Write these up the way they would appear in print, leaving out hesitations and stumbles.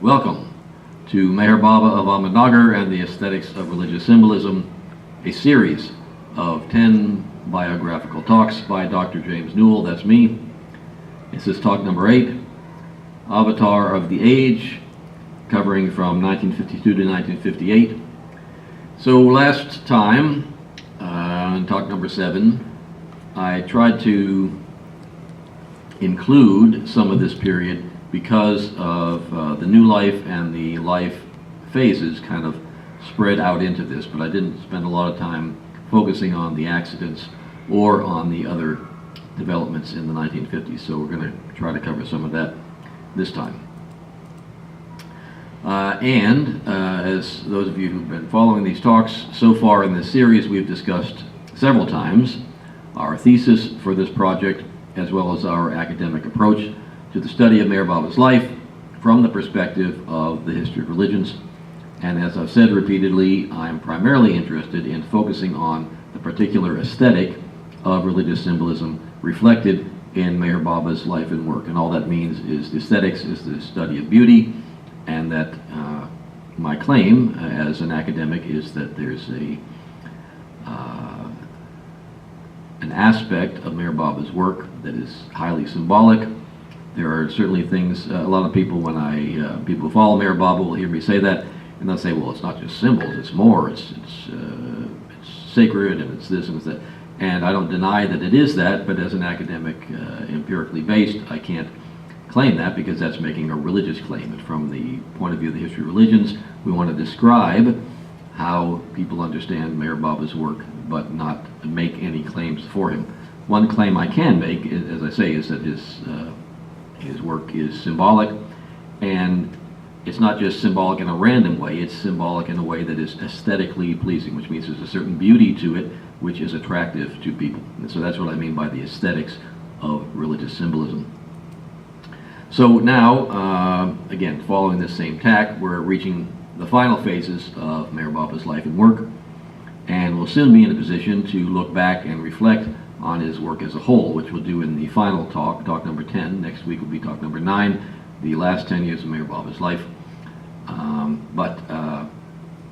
Welcome to Meher Baba of Ahmednagar and the Aesthetics of Religious Symbolism, a series of 10 biographical talks by Dr. James Newell, that's me. This is talk number 8, Avatar of the Age, covering from 1952 to 1958. So last time, in talk number 7, I tried to include some of this period because of the new life and the life phases kind of spread out into this, but I didn't spend a lot of time focusing on the accidents or on the other developments in the 1950s, so we're going to try to cover some of that this time. As those of you who've been following these talks so far in this series, we've discussed several times our thesis for this project as well as our academic approach to the study of Meher Baba's life from the perspective of the history of religions. And as I've said repeatedly, I'm primarily interested in focusing on the particular aesthetic of religious symbolism reflected in Meher Baba's life and work. And all that means is the aesthetics is the study of beauty, and that my claim as an academic is that there's an aspect of Meher Baba's work that is highly symbolic. There are certainly things, a lot of people, when people who follow Meher Baba will hear me say that, and they'll say, well, it's not just symbols, it's more, it's sacred, and it's this and it's that. And I don't deny that it is that, but as an academic, empirically based, I can't claim that because that's making a religious claim. And from the point of view of the history of religions, we want to describe how people understand Meher Baba's work, but not make any claims for him. One claim I can make, as I say, is that his work is symbolic, and it's not just symbolic in a random way, it's symbolic in a way that is aesthetically pleasing, which means there's a certain beauty to it which is attractive to people. And so that's what I mean by the aesthetics of religious symbolism. So now, again, following this same tack, we're reaching the final phases of Meher Baba's life and work, and we'll soon be in a position to look back and reflect on his work as a whole, which we'll do in the final talk, talk number 10. Next week will be talk number 9, the last 10 years of Meher Baba's life.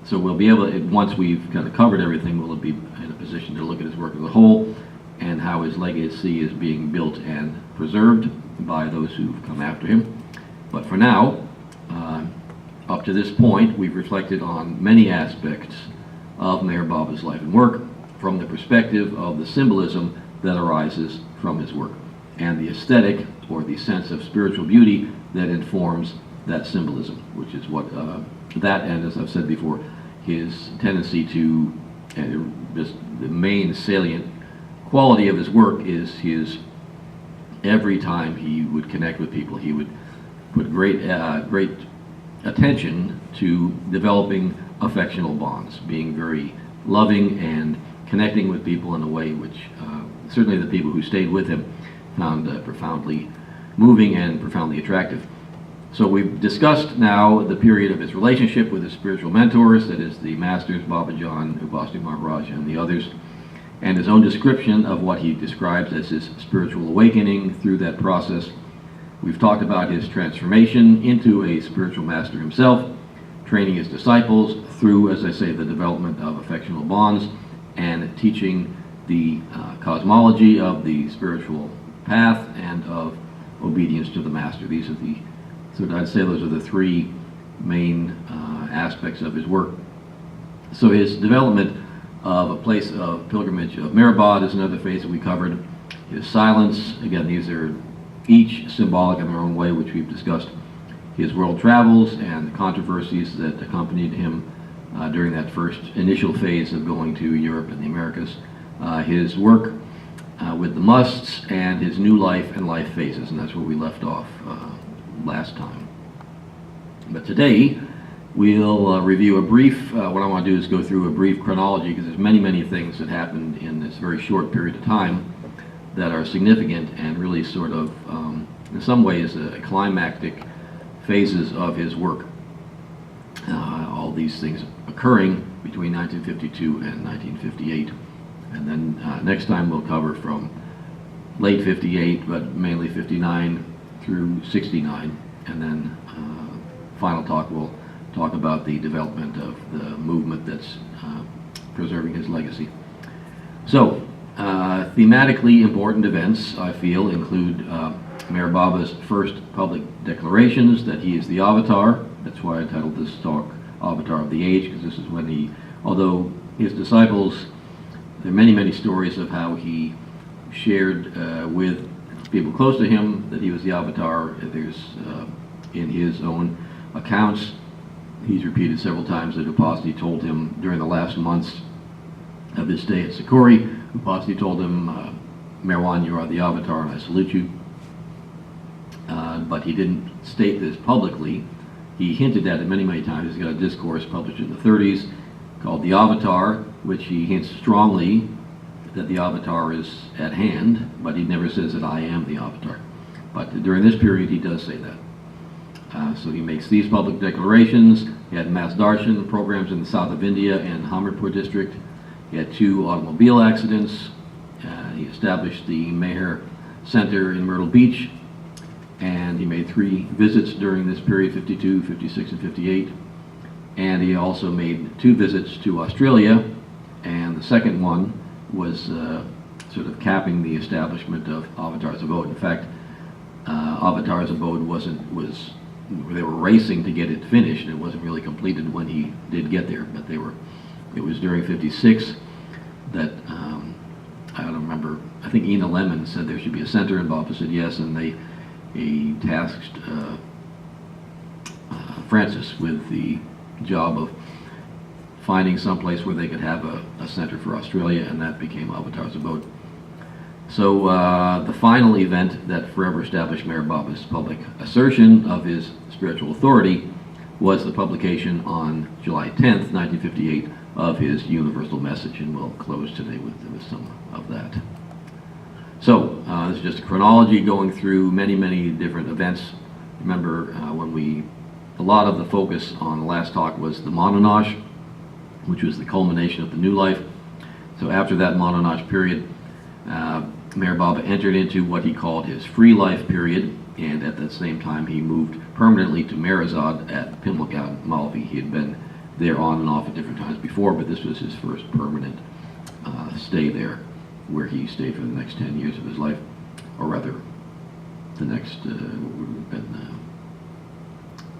So we'll be able to, once we've kind of covered everything, we'll be in a position to look at his work as a whole and how his legacy is being built and preserved by those who've come after him. But for now, up to this point, we've reflected on many aspects of Meher Baba's life and work from the perspective of the symbolism that arises from his work and the aesthetic or the sense of spiritual beauty that informs that symbolism, which is what that, and as I've said before, his tendency to, just the main salient quality of his work is his, every time he would connect with people, he would put great attention to developing affectional bonds, being very loving and connecting with people in a way which certainly the people who stayed with him found profoundly moving and profoundly attractive. So we've discussed now the period of his relationship with his spiritual mentors, that is the masters, Babajan, Upasni Maharaj, and the others, and his own description of what he describes as his spiritual awakening through that process. We've talked about his transformation into a spiritual master himself, training his disciples through, as I say, the development of affectional bonds, and teaching the cosmology of the spiritual path and of obedience to the master. These are the, so I'd say those are the three main aspects of his work. So his development of a place of pilgrimage of Mehrabad is another phase that we covered. His silence, again, these are each symbolic in their own way, which we've discussed. His world travels and the controversies that accompanied him during that first initial phase of going to Europe and the Americas. His work with the musts, and his new life and life phases, and that's where we left off last time. But today, we'll review a brief, what I want to do is go through a brief chronology, because there's many things that happened in this very short period of time that are significant and really sort of, in some ways, climactic phases of his work. All these things occurring between 1952 and 1958. And then next time we'll cover from late 58, but mainly 59 through 69, and then final talk will talk about the development of the movement that's preserving his legacy. So, thematically important events, I feel, include Mayor Baba's first public declarations that he is the Avatar. That's why I titled this talk Avatar of the Age, because this is when he, although his disciples, there are many, many stories of how he shared with people close to him that he was the Avatar. There's, in his own accounts, he's repeated several times that Upasni told him during the last months of his stay at Sikori, Upasni told him, Merwan, you are the Avatar and I salute you. But he didn't state this publicly. He hinted at it many, many times. He's got a discourse published in the 30s called The Avatar, which he hints strongly that the Avatar is at hand, but he never says that I am the Avatar. But during this period, he does say that. So he makes these public declarations. He had mass darshan programs in the south of India and Hamirpur district. He had 2 automobile accidents. He established the Meher Center in Myrtle Beach, and he made 3 visits during this period, 52, 56, and 58. And he also made 2 visits to Australia, and the second one was sort of capping the establishment of Avatar's Abode. In fact, Avatar's Abode they were racing to get it finished, and it wasn't really completed when he did get there, but it was during 56 that, I don't remember, I think Ina Lemon said there should be a center, and Baba said yes, and he tasked Francis with the job of finding some place where they could have a center for Australia, and that became Avatar's Abode. So the final event that forever established Meher Baba's public assertion of his spiritual authority was the publication on July 10th, 1958, of his universal message, and we'll close today with some of that. So this is just a chronology going through many, many different events. Remember a lot of the focus on the last talk was the Mononage, which was the culmination of the new life. So after that Mononage period, Meher Baba entered into what he called his free life period, and at that same time he moved permanently to Merazad at Pimligaud, Malvi. He had been there on and off at different times before, but this was his first permanent stay there, where he stayed for the next 10 years of his life, or rather the next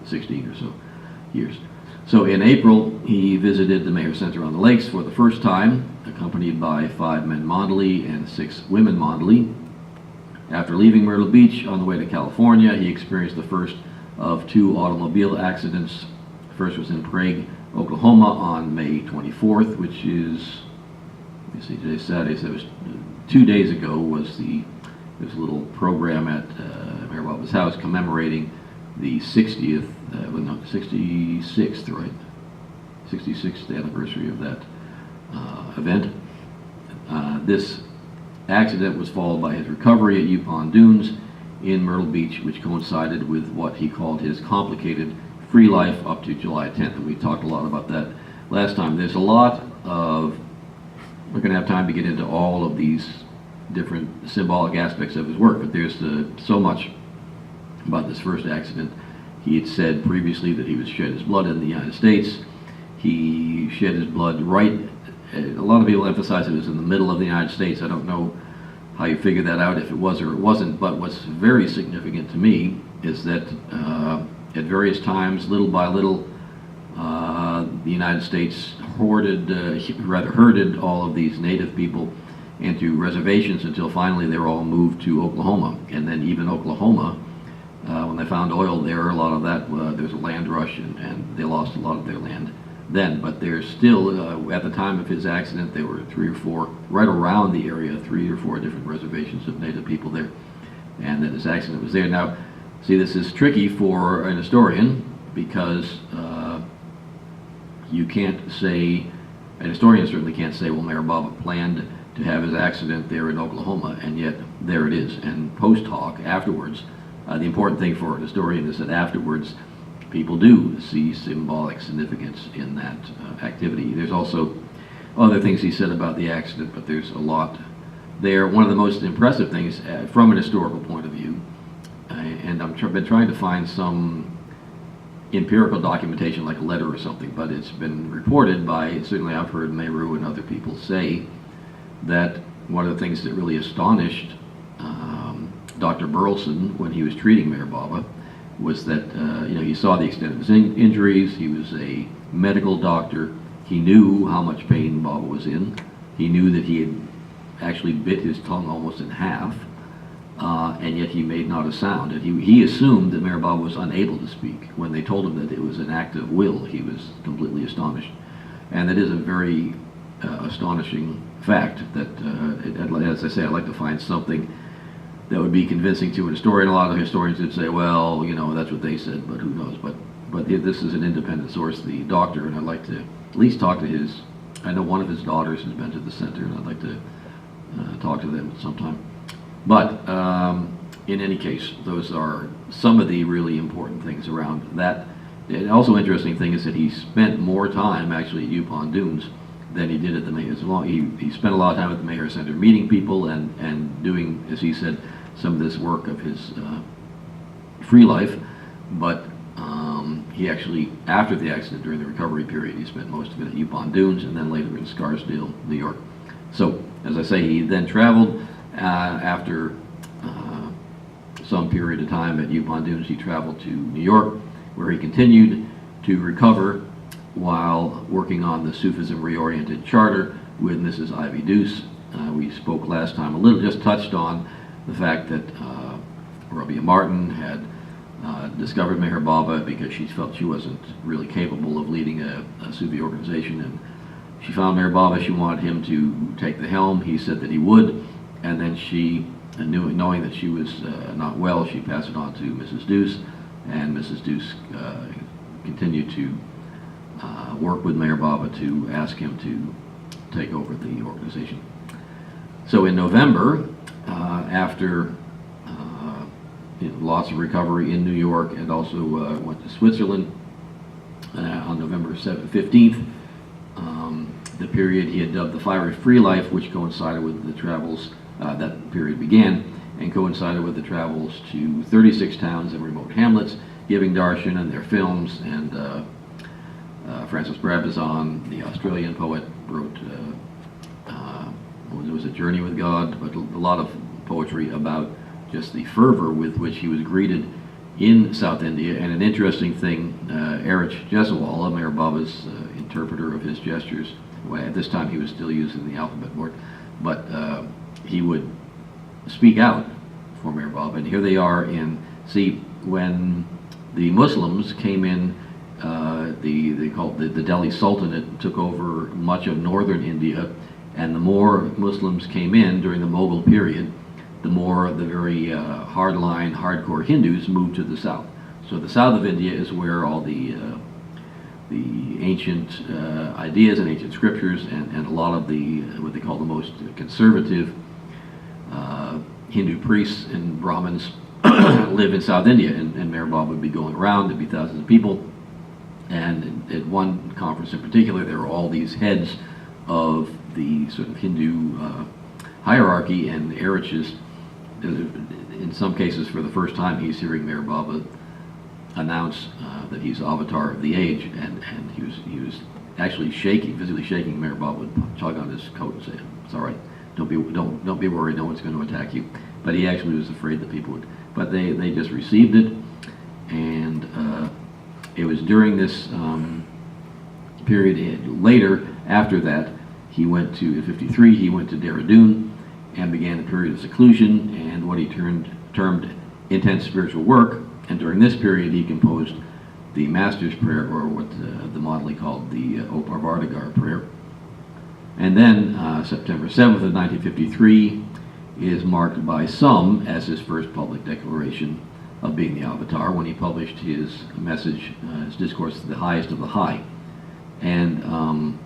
16 or so years. So in April, he visited the Meher Center on the Lakes for the first time, accompanied by 5 men Mondali and 6 women Mondali. After leaving Myrtle Beach on the way to California, he experienced the first of 2 automobile accidents. The first was in Prague, Oklahoma on May 24th, which is, let me see, today's Saturday, so it was 2 days ago was there's a little program at Meher Baba's house commemorating the 66th, right? 66th anniversary of that event. This accident was followed by his recovery at Yukon Dunes in Myrtle Beach, which coincided with what he called his complicated free life up to July 10th, and we talked a lot about that last time. There's a lot of, we're going to have time to get into all of these different symbolic aspects of his work, but there's so much about this first accident. He had said previously that he would shed his blood in the United States. He shed his blood right, a lot of people emphasize it was in the middle of the United States. I don't know how you figure that out, if it was or it wasn't, but what's very significant to me is that at various times, little by little, the United States herded all of these native people into reservations until finally they were all moved to Oklahoma. And then even Oklahoma, when they found oil there, a lot of that, there was a land rush, and they lost a lot of their land then. But there's still, at the time of his accident, there were 3 or 4, right around the area, 3 or 4 different reservations of native people there, and that his accident was there. Now, see, this is tricky for an historian, because you can't say, an historian certainly can't say, well, Meher Baba planned to have his accident there in Oklahoma, and yet there it is. And post hoc, afterwards, the important thing for an historian is that afterwards people do see symbolic significance in that activity. There's also other things he said about the accident, but there's a lot there. One of the most impressive things from an historical point of view, and I've been trying to find some empirical documentation like a letter or something, but it's been reported by, certainly I've heard Meru and other people say, that one of the things that really astonished Dr. Burleson when he was treating Meher Baba was that he saw the extent of his injuries. He was a medical doctor. He knew how much pain Baba was in. He knew that he had actually bit his tongue almost in half, and yet he made not a sound. And he assumed that Meher Baba was unable to speak. When they told him that it was an act of will, he was completely astonished. And that is a very astonishing fact that, as I say, I'd like to find something that would be convincing to a historian. A lot of historians would say, well, that's what they said, but who knows. But this is an independent source, the doctor, and I'd like to at least talk to I know one of his daughters has been to the center, and I'd like to talk to them sometime. But in any case, those are some of the really important things around that. And also interesting thing is that he spent more time actually at Yupon Dunes than he did at the Meher. He spent a lot of time at the Meher Center meeting people and doing, as he said, some of this work of his free life, but he actually, after the accident, during the recovery period, he spent most of it at Yupon Dunes and then later in Scarsdale, New York. So, as I say, he then traveled after some period of time at Yupon Dunes. He traveled to New York, where he continued to recover while working on the Sufism Reoriented Charter with Mrs. Ivy Deuce. We spoke last time a little, just touched on the fact that Rabia Martin had discovered Meher Baba because she felt she wasn't really capable of leading a Sufi organization, and she found Meher Baba. She wanted him to take the helm. He said that he would, and then she, knowing that she was not well, she passed it on to Mrs. Deuce, and Mrs. Deuce continued to work with Meher Baba to ask him to take over the organization. So in November, after lots of recovery in New York, and also went to Switzerland on November 15th, the period he had dubbed the Fiery Free Life, which coincided with the travels, that period began, and coincided with the travels to 36 towns and remote hamlets, giving darshan and their films, and Francis Brabazon, the Australian poet, wrote it was A Journey with God, but a lot of poetry about just the fervor with which he was greeted in South India. And an interesting thing, Erich Jesawala, Meher Baba's interpreter of his gestures, well, at this time he was still using the alphabet board, but he would speak out for Meher Baba. And here they are when the Muslims came in, they called the Delhi Sultanate took over much of northern India, and the more Muslims came in during the Mughal period, the more the very hardline, hardcore Hindus moved to the south. So the south of India is where all the ancient ideas and ancient scriptures and a lot of the what they call the most conservative Hindu priests and Brahmins live in South India, and Meher Baba would be going around. There'd be thousands of people, and at one conference in particular, there were all these heads of the sort of Hindu hierarchy, and Erich's, in some cases for the first time, he's hearing Meher Baba announce that he's avatar of the age, and he was actually shaking, physically shaking. Meher Baba would tug on his coat and say, "It's all right, don't be worried, no one's going to attack you." But he actually was afraid that people would. But they just received it, and it was during this period. Later, after that, he went to, in '53, he went to Dehradun and began a period of seclusion and what he termed intense spiritual work. And during this period, he composed the Master's Prayer, or what the Motley called the Oparvardagar prayer. And then September 7th of 1953 is marked by some as his first public declaration of being the avatar, when he published his message, his discourse, The Highest of the High. And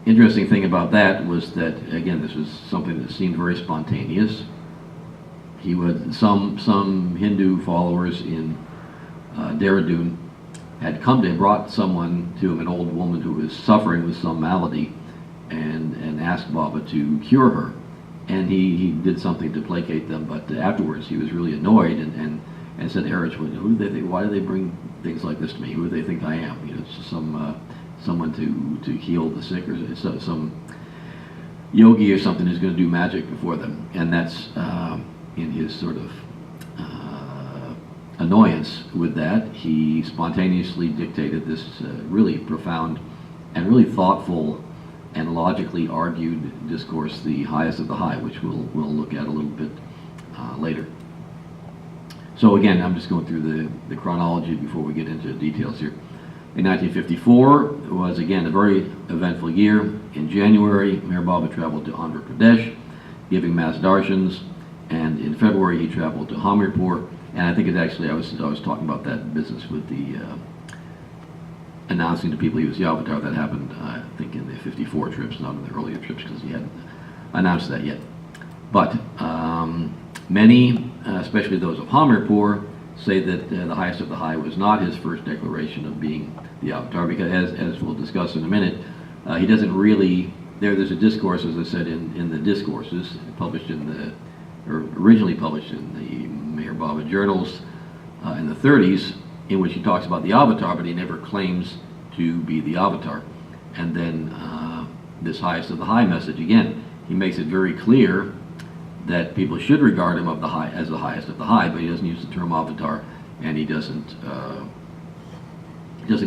interesting thing about that was that, again, this was something that seemed very spontaneous. He would, some Hindu followers in Dehradun had come to him, brought someone to him, an old woman who was suffering with some malady, and asked Baba to cure her. And he did something to placate them, but afterwards he was really annoyed, and and said, Erich, who do they think? Why do they bring things like this to me? Who do they think I am? You know, it's someone to heal the sick, or some yogi or something who's going to do magic before them. And that's in his sort of annoyance with that, he spontaneously dictated this really profound and really thoughtful and logically argued discourse, The Highest of the High, which we'll look at a little bit later. So again, I'm just going through the chronology before we get into the details here. In 1954 was again a very eventful year. In January, Meher Baba traveled to Andhra Pradesh, giving mass darshans, and in February he traveled to Hamirpur. And I think it's actually, I was talking about that business with the announcing to people he was the Avatar. That happened, I think, in the 54 trips, not in the earlier trips, because he hadn't announced that yet. But many, especially those of Hamirpur, say that the Highest of the High was not his first declaration of being the Avatar, because as we'll discuss in a minute, he doesn't really, there's a discourse, as I said, in the discourses, published originally published in the Meher Baba journals in the 30s, in which he talks about the Avatar, but he never claims to be the Avatar. And then this Highest of the High message, again, he makes it very clear that people should regard him as the Highest of the High, but he doesn't use the term Avatar, and he doesn't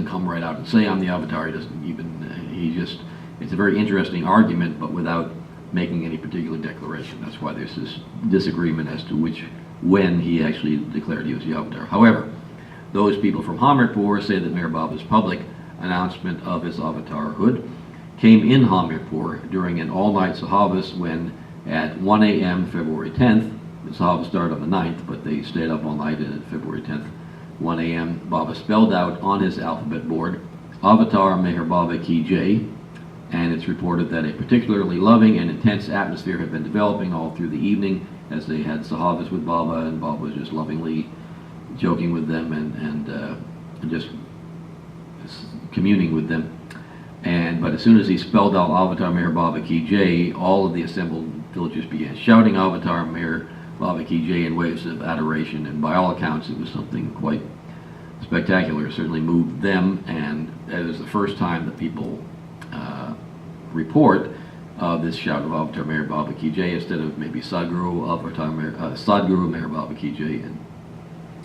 come right out and say I'm the Avatar. He doesn't even, it's a very interesting argument, but without making any particular declaration. That's why there's this disagreement as to when he actually declared he was the Avatar. However, those people from Hamirpur say that Meher Baba's public announcement of his avatarhood came in Hamirpur during an all-night sahavas when at 1 a.m. February 10th, the sahavas started on the 9th, but they stayed up all night, and at February 10th, 1 a.m., Baba spelled out on his alphabet board, Avatar Meher Baba Ki Jai, and it's reported that a particularly loving and intense atmosphere had been developing all through the evening as they had sahavas with Baba, and Baba was just lovingly joking with them and just communing with them. But as soon as he spelled out Avatar Meher Baba Ki Jai, all of the assembled villagers began shouting Avatar Meher Baba Ki Jai in waves of adoration, and by all accounts it was something quite spectacular. It certainly moved them, and that is the first time that people report this shout of Avatar Meher Baba Ki Jai instead of maybe Sadguru Meher Baba Ki Jai and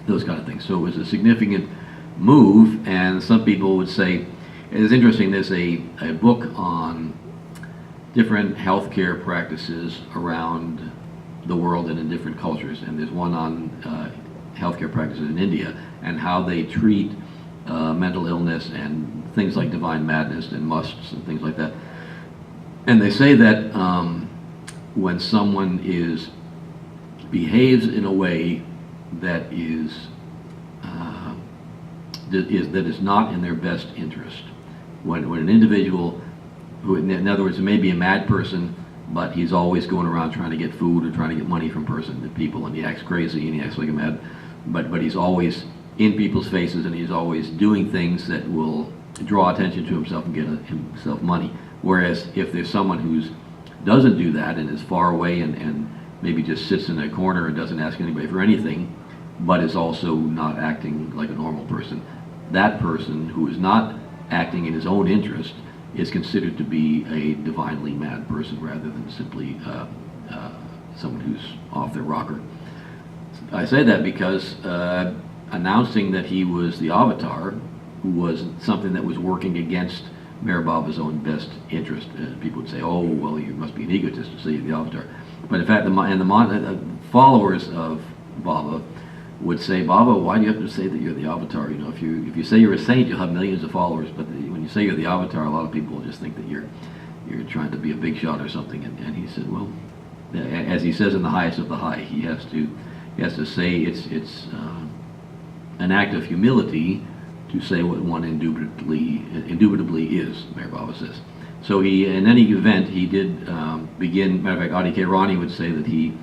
those kind of things. So it was a significant move, and some people would say, it's interesting, there's a book on different healthcare practices around the world and in different cultures, and there's one on healthcare practices in India and how they treat mental illness and things like divine madness and musts and things like that. And they say that when someone behaves in a way that is not in their best interest, when an individual who, in other words, may be a mad person, but he's always going around trying to get food or trying to get money from people, and he acts crazy and he acts like a mad, but he's always in people's faces, and he's always doing things that will draw attention to himself and get himself money. Whereas if there's someone who doesn't do that and is far away and maybe just sits in a corner and doesn't ask anybody for anything, but is also not acting like a normal person, that person who is not acting in his own interest is considered to be a divinely mad person rather than simply someone who's off their rocker. I say that because announcing that he was the Avatar was something that was working against Meher Baba's own best interest. People would say, oh, well, you must be an egotist to say you're the Avatar. But in fact, the followers of Baba would say, Baba, why do you have to say that you're the Avatar? You know, if you say you're a saint, you'll have millions of followers. But when you say you're the Avatar, a lot of people will just think that you're trying to be a big shot or something. And he said, well, as he says in The Highest of the High, he has to say it's an act of humility to say what one indubitably is, Meher Baba says. So in any event, he did begin, matter of fact, Adi K. Rani would say that he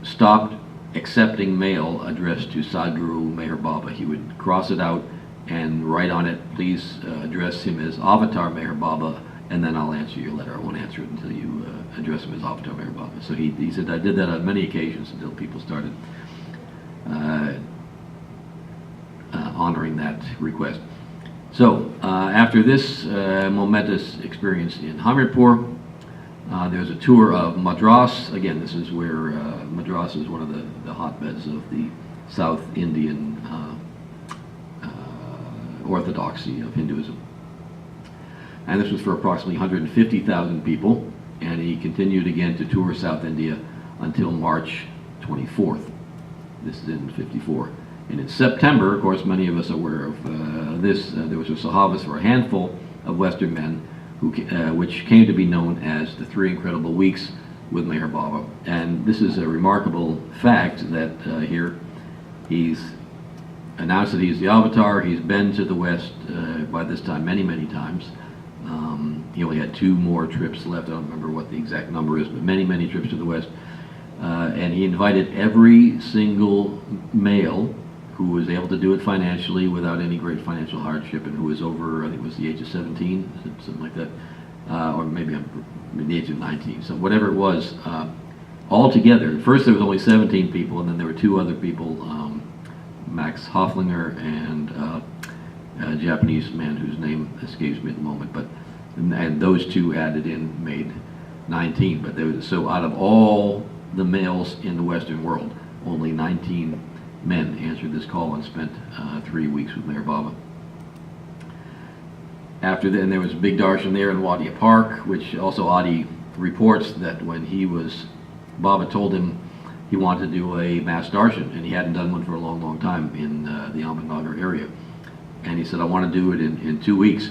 stopped accepting mail addressed to Sadguru Meher Baba. He would cross it out and write on it, please address him as Avatar Meher Baba, and then I'll answer your letter. I won't answer it until you address him as Avatar Meher Baba. So he said, I did that on many occasions until people started honoring that request. So after this momentous experience in Hamirpur, there's a tour of Madras. Again, this is where Madras is one of the hotbeds of the South Indian orthodoxy of Hinduism. And this was for approximately 150,000 people, and he continued again to tour South India until March 24th. This is in 54. And in September, of course, many of us are aware of this, there was a sahavas for a handful of Western men, which came to be known as the 3 Incredible Weeks with Meher Baba. And this is a remarkable fact that here he's announced that he's the avatar. He's been to the West by this time many, many times. He only had 2 more trips left. I don't remember what the exact number is, but many, many trips to the West. And he invited every single male who was able to do it financially without any great financial hardship, and who was over, I think it was the age of 17, something like that, or maybe the age of 19, so whatever it was, all together. First there was only 17 people, and then there were 2 other people, Max Hofflinger and a Japanese man whose name escapes me at the moment, but and those 2 added in made 19. But there was, so out of all the males in the Western world, only 19 men answered this call and spent 3 weeks with Meher Baba. After then, there was a big darshan there in Wadi Park, which also Adi reports that when Baba told him he wanted to do a mass darshan, and he hadn't done one for a long, long time in the Ahmednagar area. And he said, I want to do it in 2 weeks.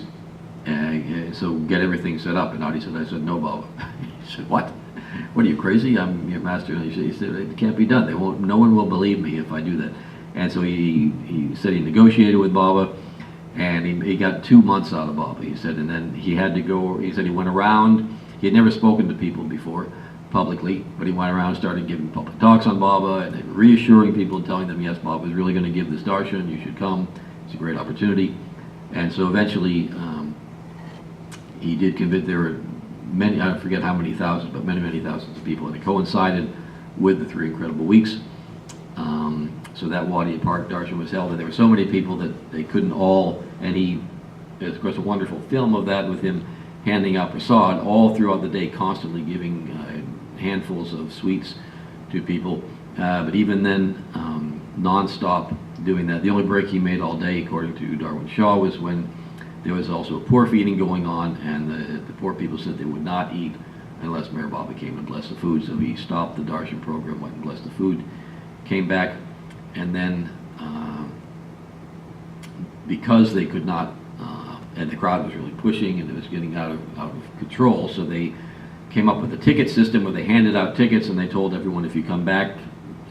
So get everything set up. And Adi said, I said, no, Baba. He said, what? What are you, crazy? I'm your master. And he said, it can't be done. No one will believe me if I do that. And so he said he negotiated with Baba, and he got 2 months out of Baba, he said. And then he had to go, he said he went around. He had never spoken to people before publicly, but he went around and started giving public talks on Baba and reassuring people, telling them, yes, Baba is really going to give this darshan. You should come. It's a great opportunity. And so eventually he did convince, there were many, I forget how many thousands, but many, many thousands of people, and it coincided with the 3 Incredible Weeks. So that Wadi Park darshan was held, and there were so many people that they couldn't all, and there's of course a wonderful film of that with him handing out prasad all throughout the day, constantly giving handfuls of sweets to people. But even then, non-stop doing that. The only break he made all day, according to Darwin Shaw, was when there was also poor feeding going on, and the poor people said they would not eat unless Meher Baba came and blessed the food. So he stopped the darshan program, went and blessed the food, came back, and then because they could not, and the crowd was really pushing and it was getting out of control, so they came up with a ticket system where they handed out tickets, and they told everyone, if you come back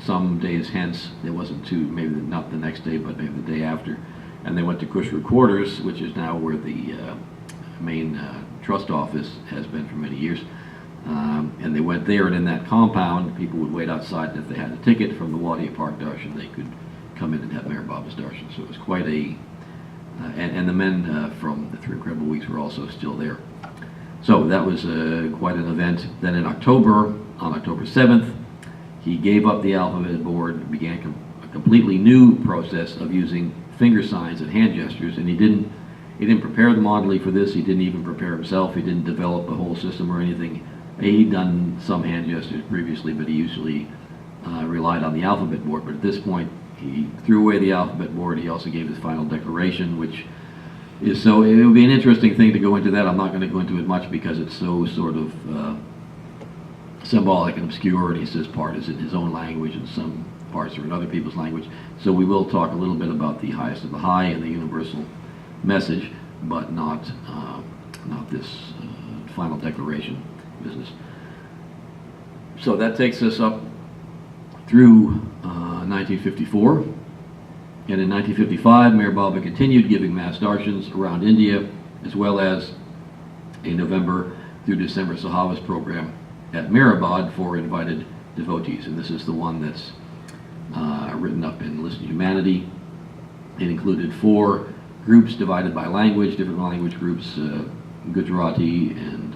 some days hence, it wasn't maybe not the next day, but maybe the day after, and they went to Kushru Quarters, which is now where the main trust office has been for many years. And they went there, and in that compound, people would wait outside, and if they had a ticket from the Wadi Park darshan, they could come in and have Meher Baba's darshan. So it was quite a, and the men from the 3 Incredible Weeks were also still there. So that was quite an event. Then in October, on October 7th, he gave up the alphabet board, began a completely new process of using finger signs and hand gestures, and he didn't prepare the Mandali for this. He didn't even prepare himself. He didn't develop a whole system or anything. He'd done some hand gestures previously, but he usually relied on the alphabet board. But at this point, he threw away the alphabet board. He also gave his final declaration, which is so, it would be an interesting thing to go into that. I'm not going to go into it much because it's so sort of symbolic and obscure, and he says part is in his own language and some parts are in other people's language. So we will talk a little bit about the highest of the high and the universal message, but not this final declaration business. So that takes us up through 1954. And in 1955, Meher Baba continued giving mass darshans around India, as well as a November through December Sahavas program at Mehrabad for invited devotees. And this is the one that's written up in Listen to Humanity. It included 4 groups divided by language, different language groups, Gujarati and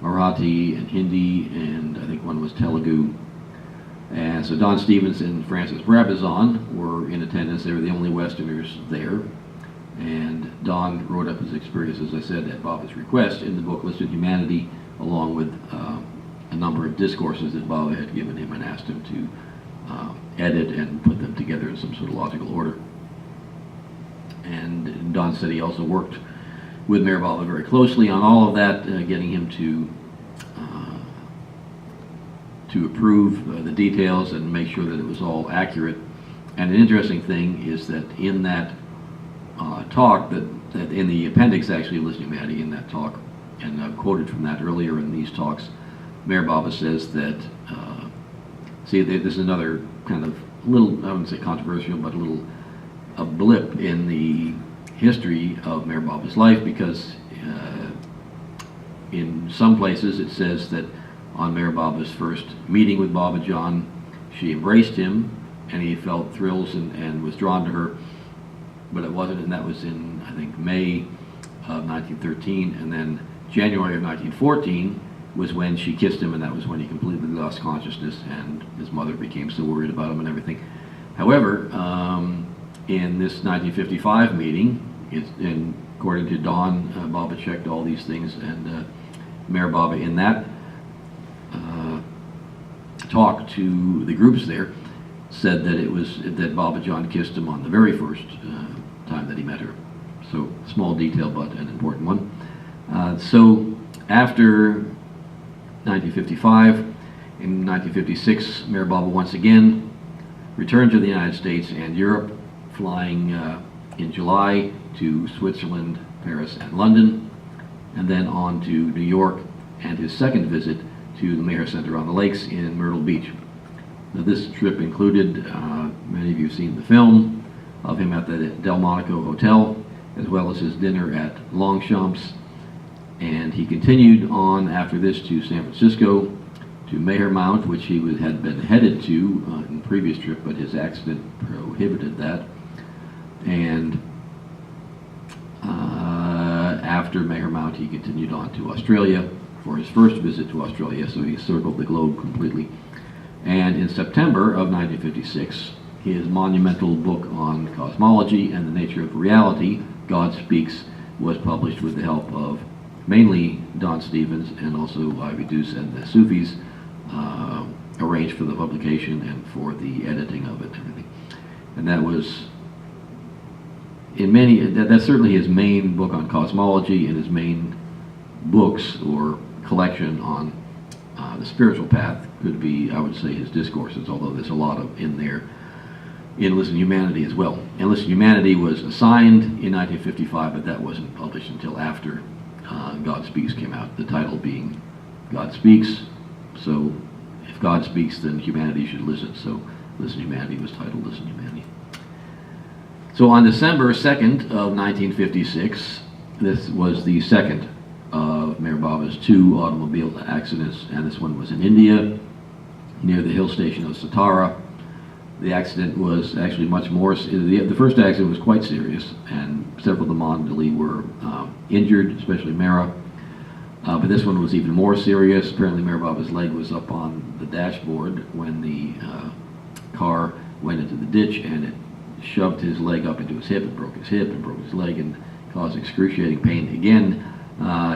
Marathi and Hindi, and I think one was Telugu. And so Don Stevens and Francis Brabazon were in attendance. They were the only Westerners there. And Don wrote up his experience, as I said, at Bobbitt's request in the book Listed Humanity, along with a number of discourses that Bobbitt had given him and asked him to edit and put them together in some sort of logical order. And Don said he also worked with Mayor Bobbitt very closely on all of that, getting him to approve the details and make sure that it was all accurate. And an interesting thing is that in that talk, that in the appendix actually, Listed Humanity, in that talk, and I've quoted from that earlier in these talks, Mayor Bobbitt says that, this is another kind of little, I wouldn't say controversial, but a blip in the history of Mayor Bobbitt's life, because in some places it says that on Mayor Bobbitt's first meeting with Bobbitt John, she embraced him and he felt thrills and was drawn to her, but it wasn't, and that was in, I think, May of 1913, and then January of 1914 was when she kissed him, and that was when he completely lost consciousness and his mother became so worried about him and everything. However, in this 1955 meeting, according to Don, Bobbitt checked all these things, and Mayor Bobbitt in that talk to the groups there said that that Bobbitt John kissed him on the very first time that he met her. So small detail, but an important one. So after 1955, in 1956, Mayor Bobbitt once again returned to the United States and Europe, flying in July to Switzerland, Paris, and London, and then on to New York, and his second visit to the Mayer Center on the Lakes in Myrtle Beach. Now, this trip included, many of you have seen the film, of him at the Delmonico Hotel, as well as his dinner at Longchamp's, and he continued on after this to San Francisco, to Mayer Mount, which he had been headed to in the previous trip, but his accident prohibited that. And after Mayer Mount, he continued on to Australia for his first visit to Australia, so he circled the globe completely. And in September of 1956, his monumental book on cosmology and the nature of reality, God Speaks, was published with the help of mainly Don Stevens and also Ivy Deuce and the Sufis, arranged for the publication and for the editing of it and everything. And that was, that's certainly his main book on cosmology, and his main books or collection on the spiritual path could be, I would say, his discourses, although there's a lot of in there in Listed Humanity as well. And Listed Humanity was assigned in 1955, but that wasn't published until after God Speaks came out, the title being God Speaks. So if God speaks, then humanity should listen. So Listed Humanity was titled Listed Humanity. So on December 2nd of 1956, this was the second of Mayor Bobbitt's 2 automobile accidents, and this one was in India, near the hill station of Satara. The accident was actually much more, the first accident was quite serious, and several of the Mondali were injured, especially Mara. But this one was even more serious. Apparently Mayor Bobbitt's leg was up on the dashboard when the car went into the ditch, and it shoved his leg up into his hip and broke his hip and broke his leg and caused excruciating pain. Again,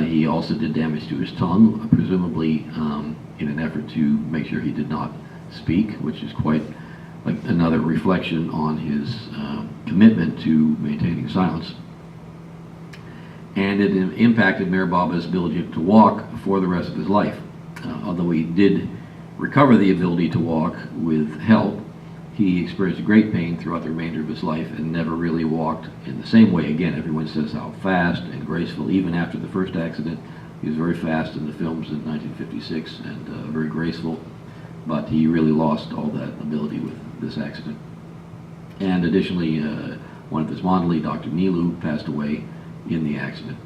he also did damage to his tongue, presumably in an effort to make sure he did not speak, which is quite like another reflection on his commitment to maintaining silence. And it impacted Mayor Bobbitt's ability to walk for the rest of his life. Although he did recover the ability to walk with help, he experienced great pain throughout the remainder of his life and never really walked in the same way again. Everyone says how fast and graceful, even after the first accident. He was very fast in the films in 1956 and very graceful, but he really lost all that ability with this accident. And additionally, one of his Mondali, Dr. Nilu, passed away in the accident.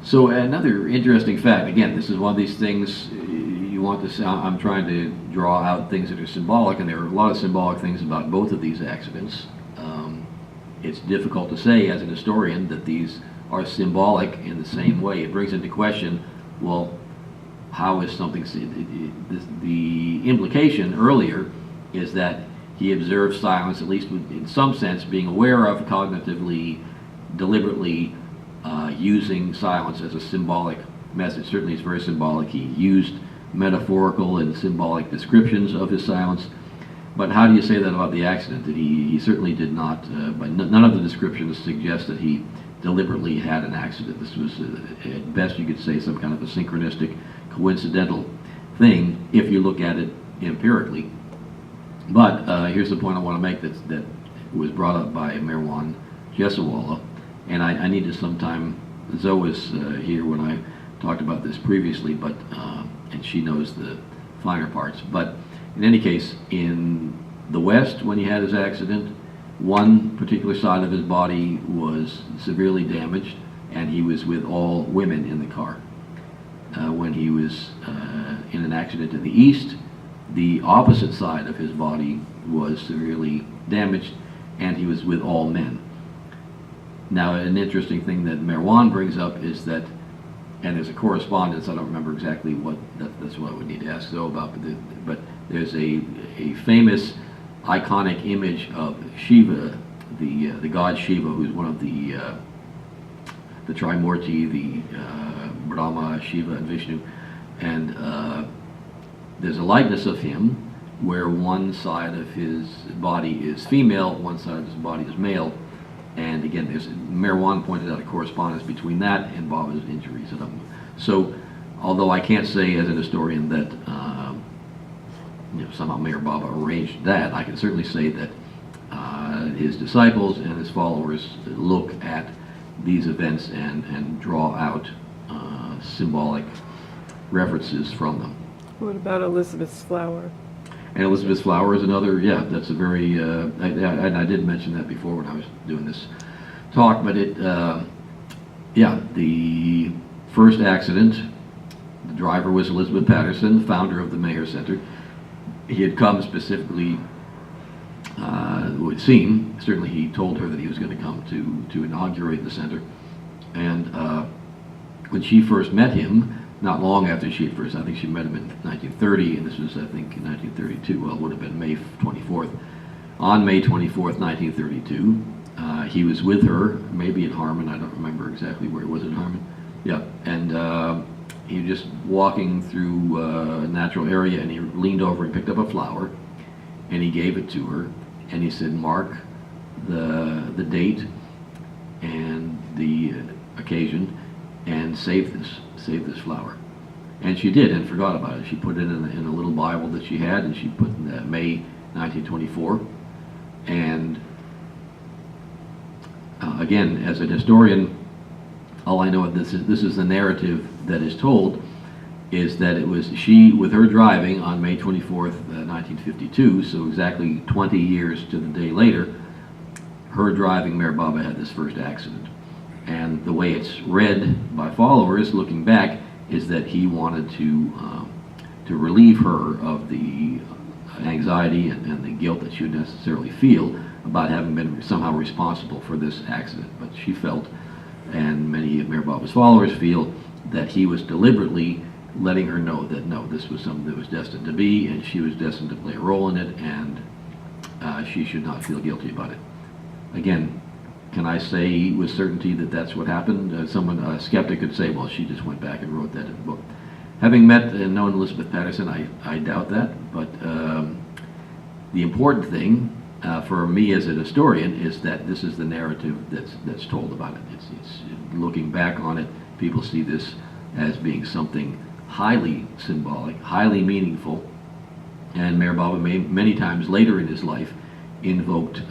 So another interesting fact, again, this is one of these things you want to say, I'm trying to draw out things that are symbolic, and there are a lot of symbolic things about both of these accidents. It's difficult to say as an historian that these are symbolic in the same way. It brings into question, well, how is something, the implication earlier is that he observed silence, at least in some sense, being aware of, cognitively, deliberately using silence as a symbolic message. Certainly it's very symbolic. He used metaphorical and symbolic descriptions of his silence. But how do you say that about the accident? That he certainly did not, but none of the descriptions suggest that he deliberately had an accident. This was, at best you could say, some kind of a synchronistic, coincidental thing if you look at it empirically. But here's the point I want to make that was brought up by Merwan Jesawala, and I need to sometime, Zoe was here when I talked about this previously, but and she knows the finer parts. But in any case, in the West, when he had his accident, one particular side of his body was severely damaged, and he was with all women in the car. When he was in an accident in the East, the opposite side of his body was severely damaged, and he was with all men. Now, an interesting thing that Merwan brings up is that, and there's a correspondence, I don't remember exactly what, that's what I would need to ask Zoe about, but there's a famous iconic image of Shiva, the god Shiva, who's one of the Trimurti, the Brahma, Shiva, and Vishnu, and there's a likeness of him where one side of his body is female, one side of his body is male, and again, there's Merwan pointed out a correspondence between that and Baba's injuries. So, although I can't say as an historian that somehow Mayor Baba arranged that, I can certainly say that his disciples and his followers look at these events and draw out symbolic references from them. What about Elizabeth's flower? And Elizabeth's flower is another, yeah, that's a very, I did mention that before when I was doing this talk, but yeah, the first accident, the driver was Elizabeth Patterson, founder of the Mayer Center. He had come specifically, it would seem, certainly he told her that he was going to come to inaugurate the center. And when she first met him, not long after she had first, I think she met him in 1930, and this was, I think, in 1932, well, it would have been May 24th. On May 24th, 1932, he was with her, maybe in Harmon, I don't remember exactly where it was in Harmon. Yeah, and he was just walking through a natural area, and he leaned over and picked up a flower, and he gave it to her, and he said, mark the date and the occasion, and save this flower. And she did, and forgot about it. She put it in a little Bible that she had, and she put May 1924. And again, as an historian, all I know this is the narrative that is told, is that it was she, with her driving on May 24th, 1952, so exactly 20 years to the day later, her driving, Mayor Baba had this first accident. And the way it's read by followers, looking back, is that he wanted to relieve her of the anxiety and the guilt that she would necessarily feel about having been somehow responsible for this accident. But she felt, and many of Mayor Baba's followers feel, that he was deliberately letting her know that no, this was something that was destined to be, and she was destined to play a role in it, and she should not feel guilty about it. Again, can I say with certainty that that's what happened? A skeptic could say, well, she just went back and wrote that in the book. Having met and known Elizabeth Patterson, I doubt that, but the important thing for me as a historian is that this is the narrative that's told about it. It's looking back on it, people see this as being something highly symbolic, highly meaningful, and Mayor Baba many times later in his life invoked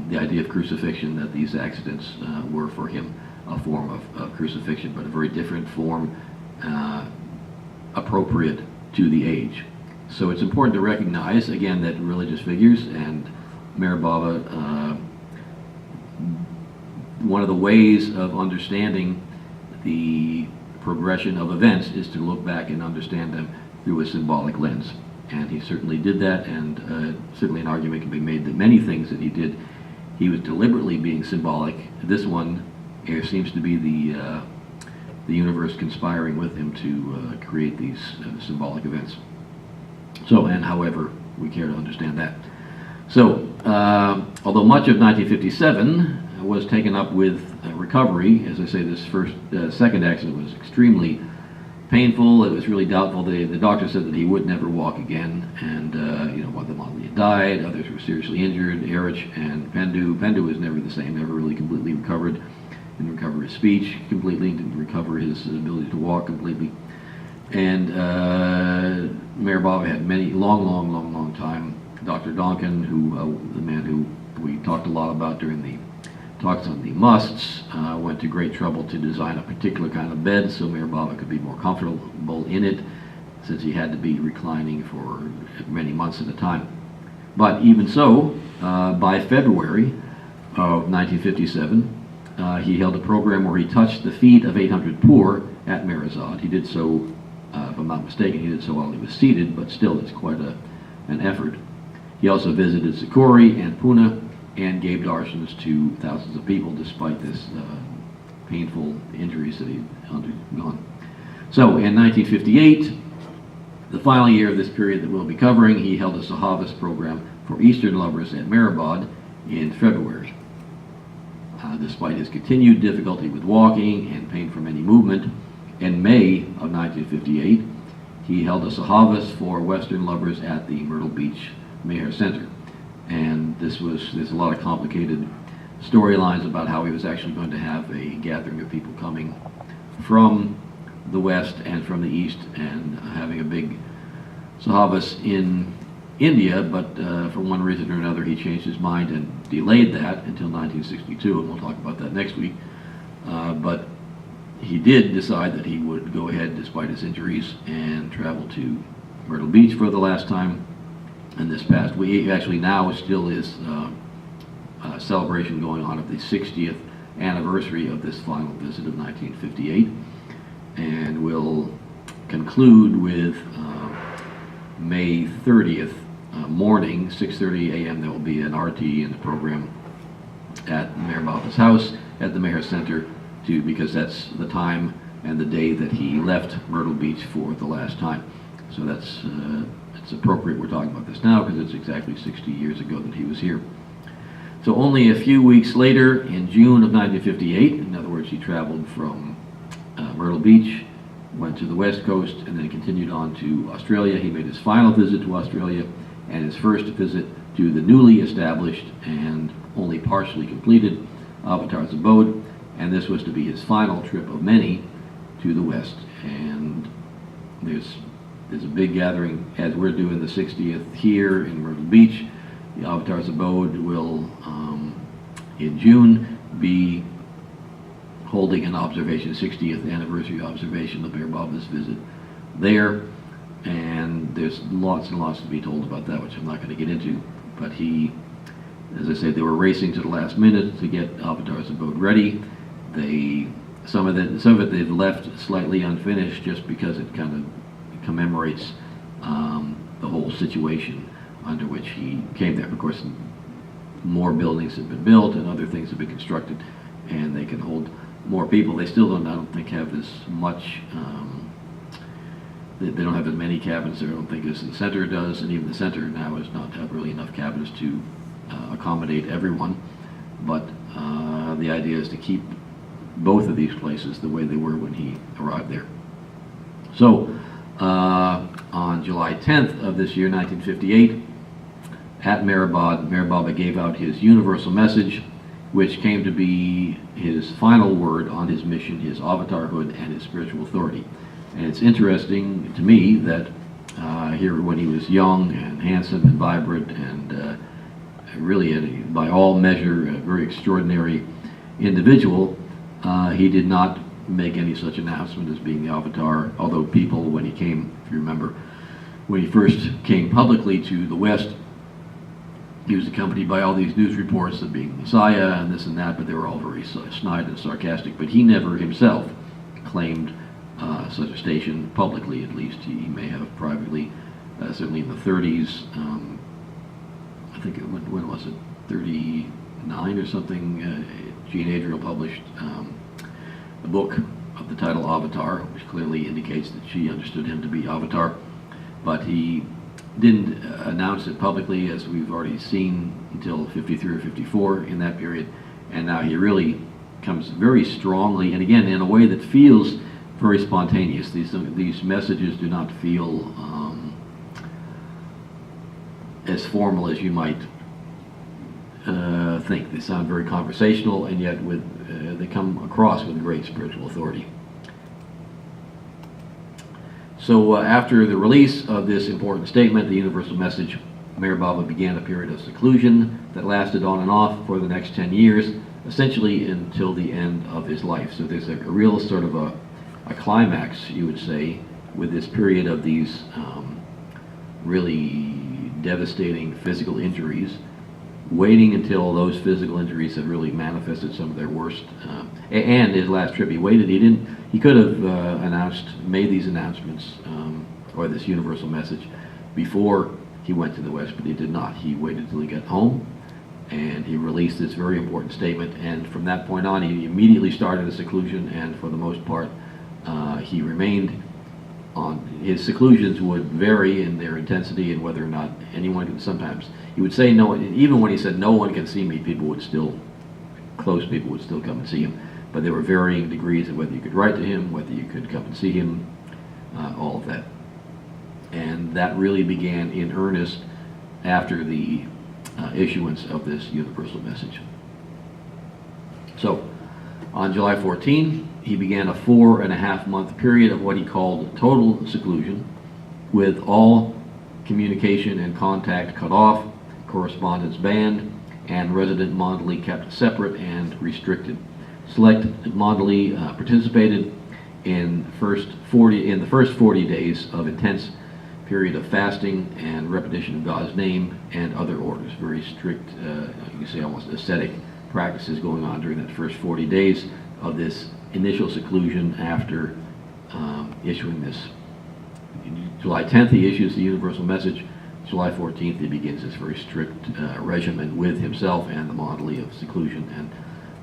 the idea of crucifixion, that these accidents were for him a form of crucifixion, but a very different form appropriate to the age. So it's important to recognize, again, that religious figures and Mayor Baba, one of the ways of understanding the progression of events is to look back and understand them through a symbolic lens. And he certainly did that, and certainly an argument can be made that many things that he did, he was deliberately being symbolic. This one here seems to be the universe conspiring with him to create these symbolic events. So, and however we care to understand that. So, although much of 1957 was taken up with recovery, as I say, this second accident was extremely painful. It was really doubtful. The doctor said that he would never walk again, and one of them had died, others were seriously injured. Erich and Pendu was never the same, never really completely recovered. Didn't recover his speech completely, didn't recover his ability to walk completely. And Mayor Baba had many, long time. Dr. Donkin, the man who we talked a lot about during the talks on the musts, went to great trouble to design a particular kind of bed so Mayor Baba could be more comfortable in it, since he had to be reclining for many months at a time. But even so, by February of 1957, he held a program where he touched the feet of 800 poor at Mirazad. He did so, if I'm not mistaken, he did so while he was seated, but still it's quite an effort. He also visited Sikori and Pune and gave darshans to thousands of people despite this painful injuries that he'd undergone. So in 1958, the final year of this period that we'll be covering, he held a Sahavas program for Eastern lovers at Mehrabad in February. Despite his continued difficulty with walking and pain from any movement, in May of 1958, he held a Sahavas for Western lovers at the Myrtle Beach Meher Center. And there's a lot of complicated storylines about how he was actually going to have a gathering of people coming from the West and from the East and having a big Sahavas in India, but for one reason or another he changed his mind and delayed that until 1962, and we'll talk about that next week. But he did decide that he would go ahead despite his injuries and travel to Myrtle Beach for the last time. And this past week, actually now still is a celebration going on of the 60th anniversary of this final visit of 1958. And we'll conclude with May 30th morning, 6:30 a.m. There will be an RT in the program at Mayor Baba's house at the Meher Center, because that's the time and the day that he left Myrtle Beach for the last time. So that's it's appropriate we're talking about this now because it's exactly 60 years ago that he was here. So only a few weeks later, in June of 1958, in other words, he traveled from Myrtle Beach, went to the West Coast, and then continued on to Australia. He made his final visit to Australia and his first visit to the newly established and only partially completed Avatar's abode, and this was to be his final trip of many to the West. And there's a big gathering as we're doing the 60th here in Myrtle Beach. The Avatar's abode will, in June, be holding an observation, 60th anniversary observation of Mayor Baba's visit there. And there's lots and lots to be told about that, which I'm not going to get into. But he, as I said, they were racing to the last minute to get Avatar's abode ready. Some of it they've left slightly unfinished just because it kind of commemorates the whole situation under which he came there. Of course, more buildings have been built and other things have been constructed, and they can hold more people. They still don't, I don't think, have as much. They don't have as many cabins there, I don't think, as the center does, and even the center now does not have really enough cabins to accommodate everyone. But the idea is to keep both of these places the way they were when he arrived there. So on July 10th of this year, 1958, at Mehrabad, Mayor Baba gave out his universal message, which came to be his final word on his mission, his avatarhood, and his spiritual authority. And it's interesting to me that here, when he was young and handsome and vibrant and really, by all measure, a very extraordinary individual, he did not make any such announcement as being the avatar, although people, when he came, if you remember, when he first came publicly to the West, he was accompanied by all these news reports of being Messiah and this and that, but they were all very snide and sarcastic. But he never himself claimed such a station publicly, at least. He may have privately, certainly in the 30s. I think, when was it? 39 or something. Gene Adriel published a book of the title Avatar, which clearly indicates that she understood him to be Avatar, but he didn't announce it publicly, as we've already seen, until 53 or 54 in that period, and now he really comes very strongly, and again in a way that feels very spontaneous. These messages do not feel as formal as you might think. They sound very conversational, and yet they come across with great spiritual authority. So after the release of this important statement, the universal message, Meher Baba began a period of seclusion that lasted on and off for the next 10 years, essentially until the end of his life. So there's a real sort of a climax, you would say, with this period of these really devastating physical injuries, waiting until those physical injuries had really manifested some of their worst. And his last trip, he waited. He could have made these announcements or this universal message before he went to the West, but he did not. He waited till he got home, and he released this very important statement. And from that point on, he immediately started a seclusion, and for the most part, he remained on. His seclusions would vary in their intensity and whether or not anyone could. Sometimes he would say no. Even when he said no one can see me, close people would still come and see him. But there were varying degrees of whether you could write to him, whether you could come and see him, all of that. And that really began in earnest after the issuance of this universal message. So, on July 14, he began a 4.5-month period of what he called total seclusion, with all communication and contact cut off, correspondence banned, and resident Mandali kept separate and restricted. Select Mandali participated in the first 40 days of intense period of fasting and repetition of God's name and other orders. Very strict, you can say almost ascetic practices going on during that first 40 days of this initial seclusion after issuing this. July 10th, he issues the universal message. July 14th, he begins this very strict regimen with himself and the Mandali of seclusion and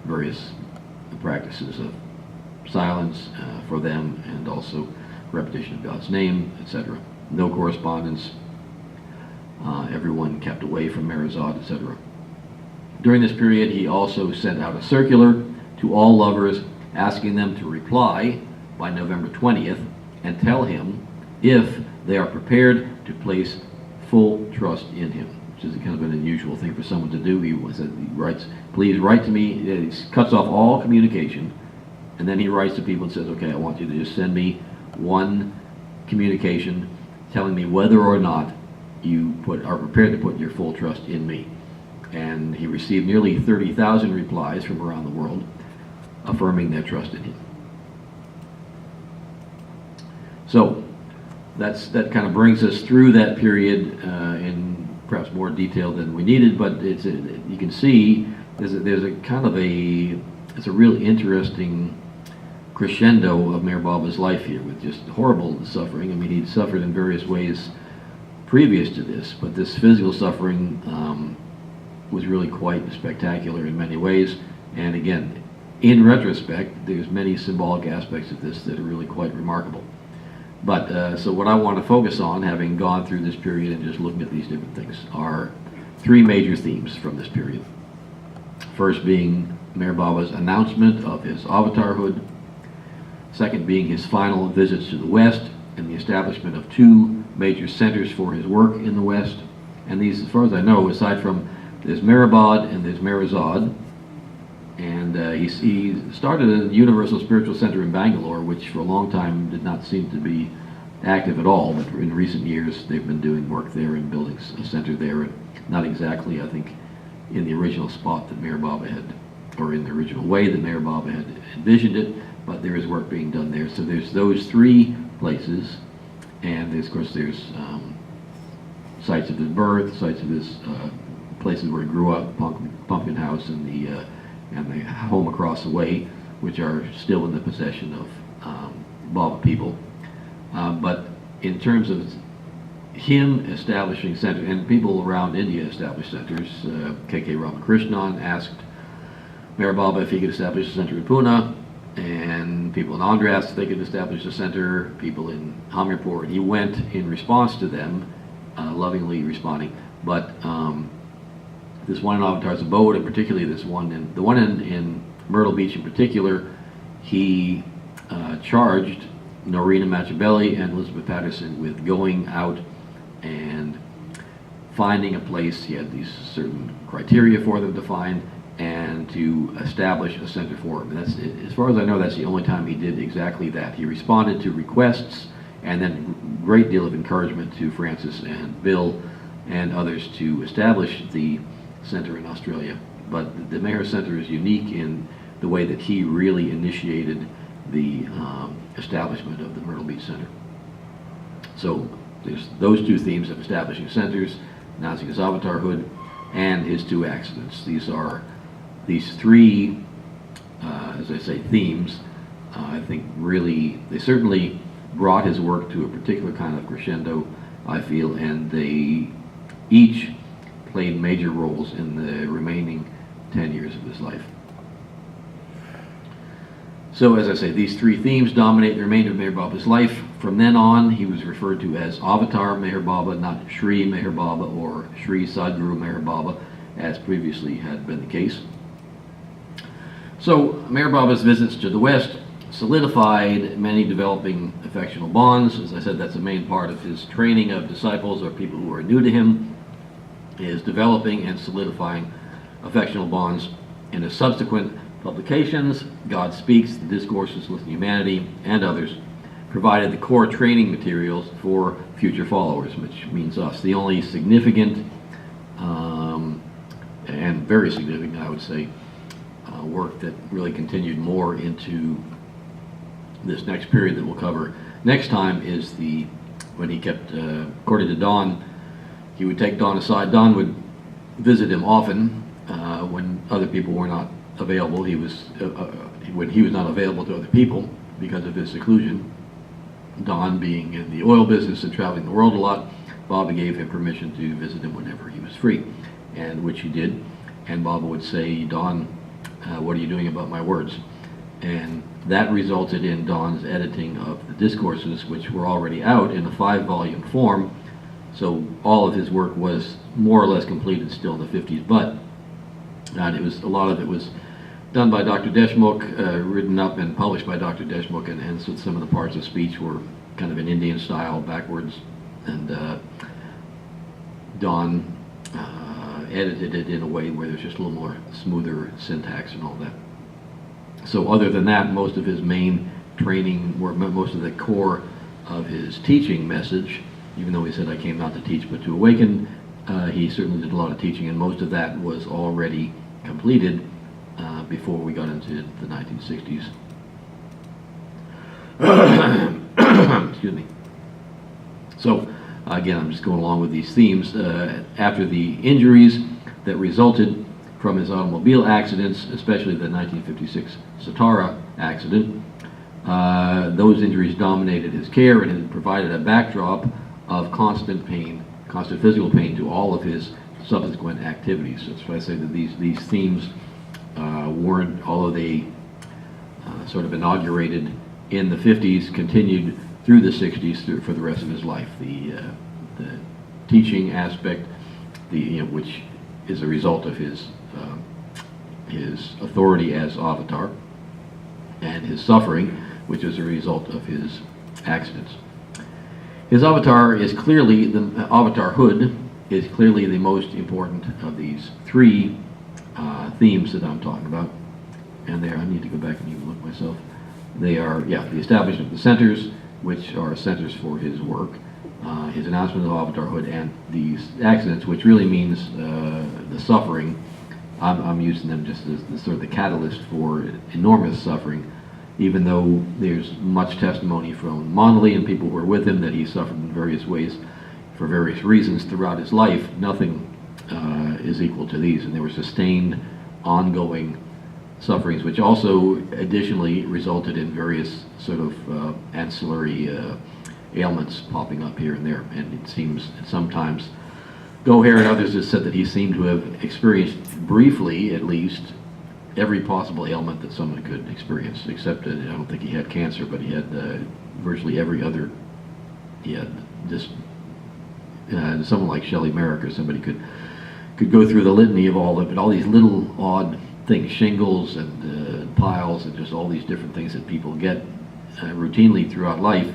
various practices of silence for them, and also repetition of God's name, etc. No correspondence. Everyone kept away from Meherazad, etc. During this period, he also sent out a circular to all lovers asking them to reply by November 20th and tell him if they are prepared to place full trust in him, which is kind of an unusual thing for someone to do. He writes, please write to me. He cuts off all communication, and then he writes to people and says, okay, I want you to just send me one communication telling me whether or not you are prepared to put your full trust in me. And he received nearly 30,000 replies from around the world affirming their trust in him. So that kind of brings us through that period in perhaps more detail than we needed, but you can see there's a kind of it's a real interesting crescendo of Meher Baba's life here, with just horrible suffering. I mean, he'd suffered in various ways previous to this, but this physical suffering was really quite spectacular in many ways. And again, in retrospect, there's many symbolic aspects of this that are really quite remarkable. But so what I want to focus on, having gone through this period and just looking at these different things, are three major themes from this period. First being Meher Baba's announcement of his avatarhood. Second being his final visits to the West and the establishment of two major centers for his work in the West. And these, as far as I know, aside from there's Mehrabad and there's Meherazad, and he started a Universal Spiritual Center in Bangalore, which for a long time did not seem to be active at all, but in recent years they've been doing work there and building a center there, and not exactly, I think, in the original spot that Meher Baba had, or in the original way that Meher Baba had envisioned it, but there is work being done there. So there's those three places, and there's, of course, there's sites of his birth, sites of his places where he grew up, Pumpkin House and the home across the way, which are still in the possession of Baba people. But in terms of him establishing centers, and people around India established centers, K.K. Ramakrishnan asked Meher Baba if he could establish a center in Pune. and people in Andras, they could establish a center, people in Hamirpur. He went in response to them, lovingly responding. But this one in Avatar's abode, and particularly this one in Myrtle Beach in particular, he charged Norina Machabelli and Elizabeth Patterson with going out and finding a place. He had these certain criteria for them to find and to establish a center for him. And that's, as far as I know, that's the only time he did exactly that. He responded to requests and then a great deal of encouragement to Francis and Bill and others to establish the center in Australia. But the Meher Center is unique in the way that he really initiated the establishment of the Myrtle Beach Center. So there's those two themes of establishing centers, announcing his avatarhood, and his two accidents. These three, as I say, themes, I think really, they certainly brought his work to a particular kind of crescendo, I feel, and they each played major roles in the remaining 10 years of his life. So, as I say, these three themes dominate the remainder of Meher Baba's life. From then on, he was referred to as Avatar Meher Baba, not Shri Meher Baba or Shri Sadguru Meher Baba, as previously had been the case. So, Meher Baba's visits to the West solidified many developing affectional bonds. As I said, that's a main part of his training of disciples or people who are new to him, is developing and solidifying affectional bonds. In his subsequent publications, God Speaks, The Discourses with Humanity, and others, provided the core training materials for future followers, which means us. The only significant, and very significant, I would say, work that really continued more into this next period that we'll cover next time is when he kept, according to Don, he would take Don aside. Don would visit him often when other people were not available. When he was not available to other people because of his seclusion. Don, being in the oil business and traveling the world a lot, Baba gave him permission to visit him whenever he was free, and which he did. And Baba would say, Don, what are you doing about my words? And that resulted in Don's editing of the discourses, which were already out in a 5-volume form. So all of his work was more or less completed still in the 50s, but a lot of it was done by Dr. Deshmukh, written up and published by Dr. Deshmukh, and so some of the parts of speech were kind of in Indian style, backwards, and Don edited it in a way where there's just a little more smoother syntax and all that. So other than that, most of his main training, most of the core of his teaching message, even though he said, I came not to teach but to awaken, he certainly did a lot of teaching, and most of that was already completed before we got into the 1960s. Excuse me. So, again, I'm just going along with these themes. After the injuries that resulted from his automobile accidents, especially the 1956 Satara accident, those injuries dominated his care and had provided a backdrop of constant pain, constant physical pain to all of his subsequent activities. So that's why I say that these themes weren't, although they sort of inaugurated in the 50s, continued through the 60s for the rest of his life. The teaching aspect, which is a result of his authority as avatar, and his suffering, which is a result of his accidents. His avatar is clearly, the avatarhood is clearly the most important of these three themes that I'm talking about. And there, I need to go back and even look myself. They are, the establishment of the centers, which are centers for his work, his announcement of avatarhood, and these accidents, which really means the suffering. I'm using them just as the sort of the catalyst for enormous suffering, even though there's much testimony from Monley and people who were with him that he suffered in various ways for various reasons throughout his life. Nothing is equal to these, and they were sustained, ongoing sufferings, which also additionally resulted in various sort of ancillary ailments popping up here and there. And it seems that sometimes Goher and others have said that he seemed to have experienced briefly, at least, every possible ailment that someone could experience, except I don't think he had cancer, but he had virtually every other. He had just someone like Shelley Merrick or somebody could go through the litany of all these little odd things, shingles and piles, and just all these different things that people get routinely throughout life.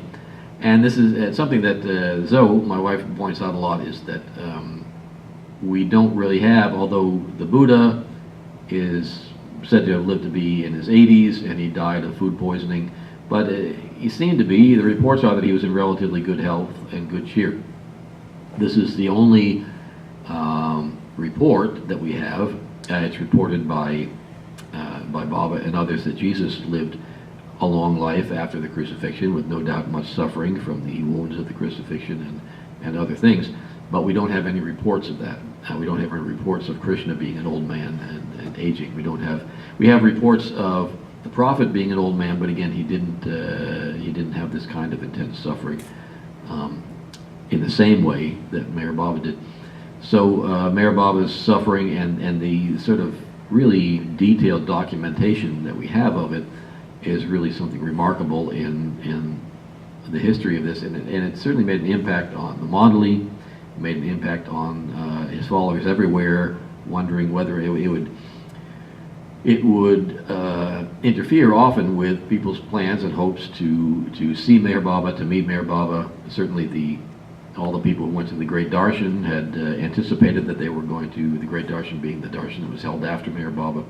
And this is something that Zoe, my wife, points out a lot, is that we don't really have, although the Buddha is said to have lived to be in his 80s and he died of food poisoning, but he seemed to be, the reports are that he was in relatively good health and good cheer. This is the only report that we have. It's reported by Baba and others that Jesus lived a long life after the crucifixion, with no doubt much suffering from the wounds of the crucifixion and other things. But we don't have any reports of that. We don't have any reports of Krishna being an old man and aging. We have reports of the prophet being an old man, but again, he didn't have this kind of intense suffering in the same way that Meher Baba did. So Meher Baba's suffering and the sort of really detailed documentation that we have of it is really something remarkable in the history of this, and it certainly made an impact on the Mandali, made an impact on his followers everywhere, wondering whether it would interfere often with people's plans and hopes to see Meher Baba, to meet Meher Baba. Certainly all the people who went to the Great Darshan had anticipated that they were going to, the Great Darshan being the darshan that was held after Meher Baba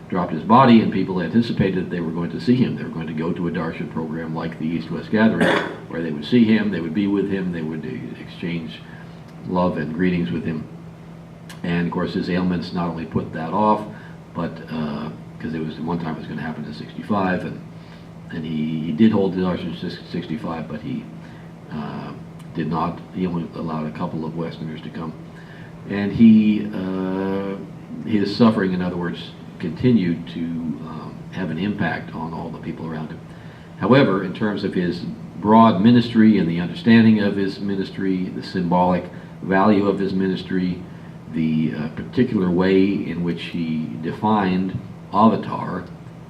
dropped his body, and people anticipated that they were going to see him. They were going to go to a darshan program like the East-West Gathering, where they would see him, they would be with him, they would exchange love and greetings with him. And of course his ailments not only put that off, but because it was one time it was going to happen in 65, and he did hold the darshan in 65, but he did not. He only allowed a couple of Westerners to come, and his suffering, in other words, continued to have an impact on all the people around him. However, in terms of his broad ministry and the understanding of his ministry, the symbolic value of his ministry, the particular way in which he defined avatar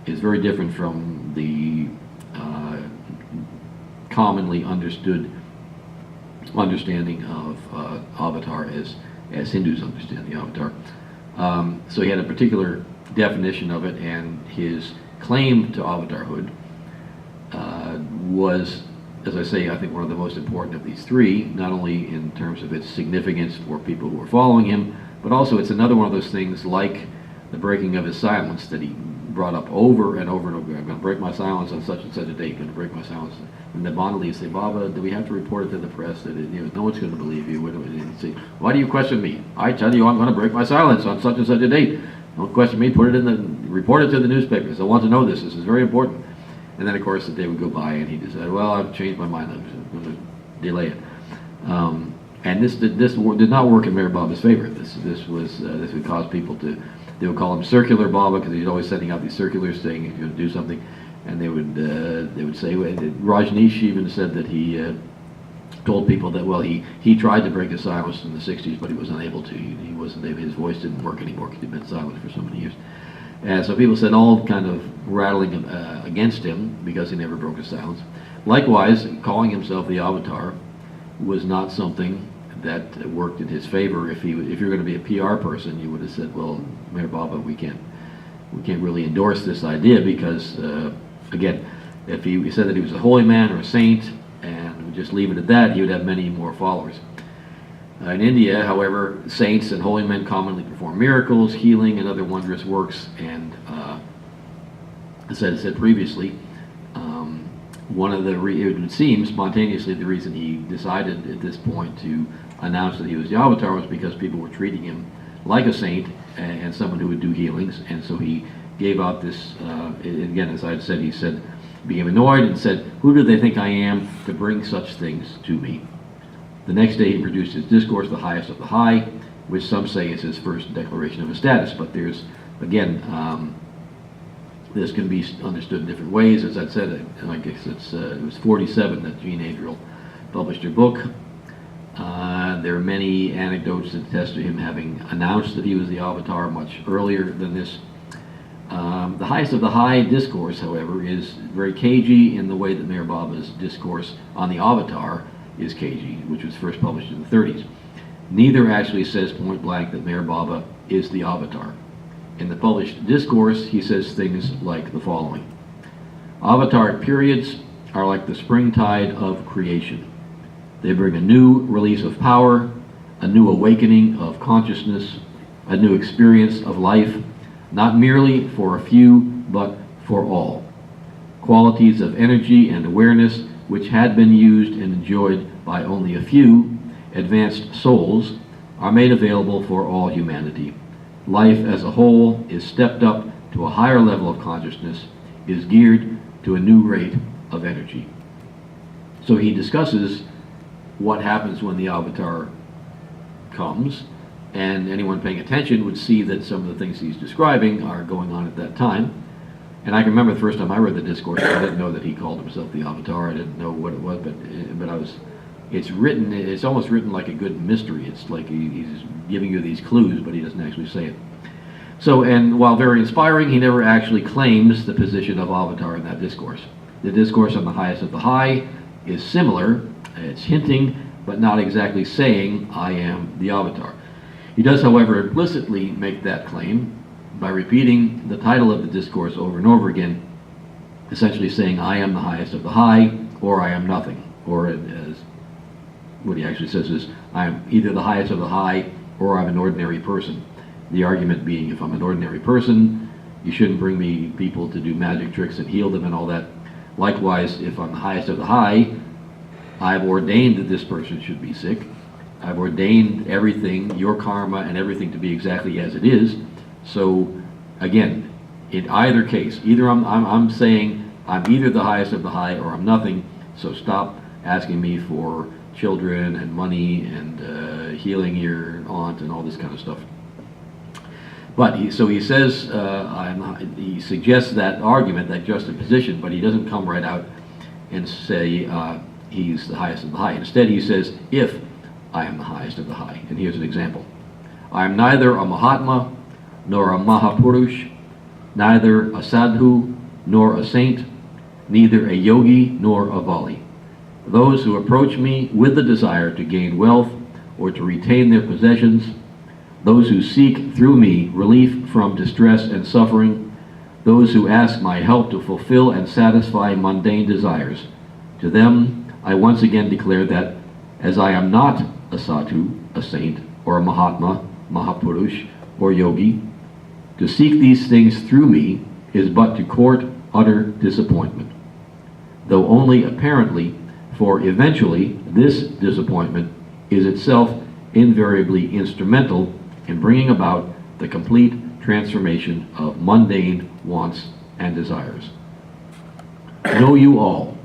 is very different from the commonly understood understanding of avatar as Hindus understand the avatar. So he had a particular definition of it, and his claim to avatarhood was, as I say, I think one of the most important of these three, not only in terms of its significance for people who are following him, but also it's another one of those things like the breaking of his silence that he brought up over and over and over. I'm going to break my silence on such and such a date, going to break my silence. And the Mandali say, Baba, do we have to report it to the press that no one's going to believe you? And he'd say, why do you question me? I tell you I'm going to break my silence on such and such a date. Don't question me, report it to the newspapers. I want to know this is very important. And then of course the day would go by and he decided, well, I've changed my mind, I'm going to delay it. And this did not work in Meher Baba's favor. This would cause people they would call him Circular Baba, because he's always sending out these circulars saying he's going to do something, and they would say, Rajneesh even said that he told people that, well, he tried to break his silence in the 60s, but he was unable to. He wasn't able, his voice didn't work anymore because he'd been silent for so many years. And so people said all kind of rattling against him because he never broke his silence. Likewise, calling himself the Avatar was not something that worked in his favor. If you're going to be a PR person, you would have said, well, Meher Baba, we can't really endorse this idea because, again, if he said that he was a holy man or a saint and would just leave it at that, he would have many more followers. In India, however, saints and holy men commonly perform miracles, healing, and other wondrous works. And as I said previously, one of it would seem spontaneously the reason he decided at this point to announce that he was the Avatar was because people were treating him like a saint and someone who would do healings. And so he gave out this, again, as I said, he became annoyed and said, who do they think I am to bring such things to me? The next day he produced his discourse, The Highest of the High, which some say is his first declaration of his status. But there's, again, this can be understood in different ways. As I said, I guess it was 47 that Jean Adriel published her book. There are many anecdotes that attest to him having announced that he was the Avatar much earlier than this. The highest of the high discourse, however, is very cagey in the way that Meher Baba's discourse on the Avatar is cagey, which was first published in the 30s. Neither actually says point blank that Meher Baba is the Avatar. In the published discourse, he says things like the following. Avataric periods are like the springtide of creation. They bring a new release of power, a new awakening of consciousness, a new experience of life, not merely for a few, but for all. Qualities of energy and awareness which had been used and enjoyed by only a few advanced souls are made available for all humanity. Life as a whole is stepped up to a higher level of consciousness, is geared to a new rate of energy. So he discusses what happens when the Avatar comes, and anyone paying attention would see that some of the things he's describing are going on at that time. And I can remember the first time I read the discourse, I didn't know that he called himself the Avatar. I didn't know what it was, but it's almost written like a good mystery. It's like he's giving you these clues, but he doesn't actually say it. So, and while very inspiring, he never actually claims the position of Avatar in that discourse. The discourse on the highest of the high is similar. It's hinting, but not exactly saying, I am the Avatar. He does, however, implicitly make that claim by repeating the title of the discourse over and over again, essentially saying, I am the highest of the high, or I am nothing. Or as what he actually says is, I am either the highest of the high, or I'm an ordinary person. The argument being, if I'm an ordinary person, you shouldn't bring me people to do magic tricks and heal them and all that. Likewise, if I'm the highest of the high, I've ordained that this person should be sick. I've ordained everything, your karma and everything, to be exactly as it is. So again, in either case, either I'm saying I'm either the highest of the high or I'm nothing. So stop asking me for children and money and healing your aunt and all this kind of stuff. But he says, he suggests that argument, that juxtaposition, but he doesn't come right out and say he's the highest of the high. Instead, he says, if I am the highest of the high. And here's an example. I am neither a Mahatma nor a Mahapurush, neither a Sadhu nor a saint, neither a yogi nor a Vali. Those who approach me with the desire to gain wealth or to retain their possessions, those who seek through me relief from distress and suffering, those who ask my help to fulfill and satisfy mundane desires, to them I once again declare that, as I am not a sadhu, a saint, or a Mahatma, Mahapurush, or yogi, to seek these things through me is but to court utter disappointment, though only apparently, for eventually this disappointment is itself invariably instrumental in bringing about the complete transformation of mundane wants and desires. Know you all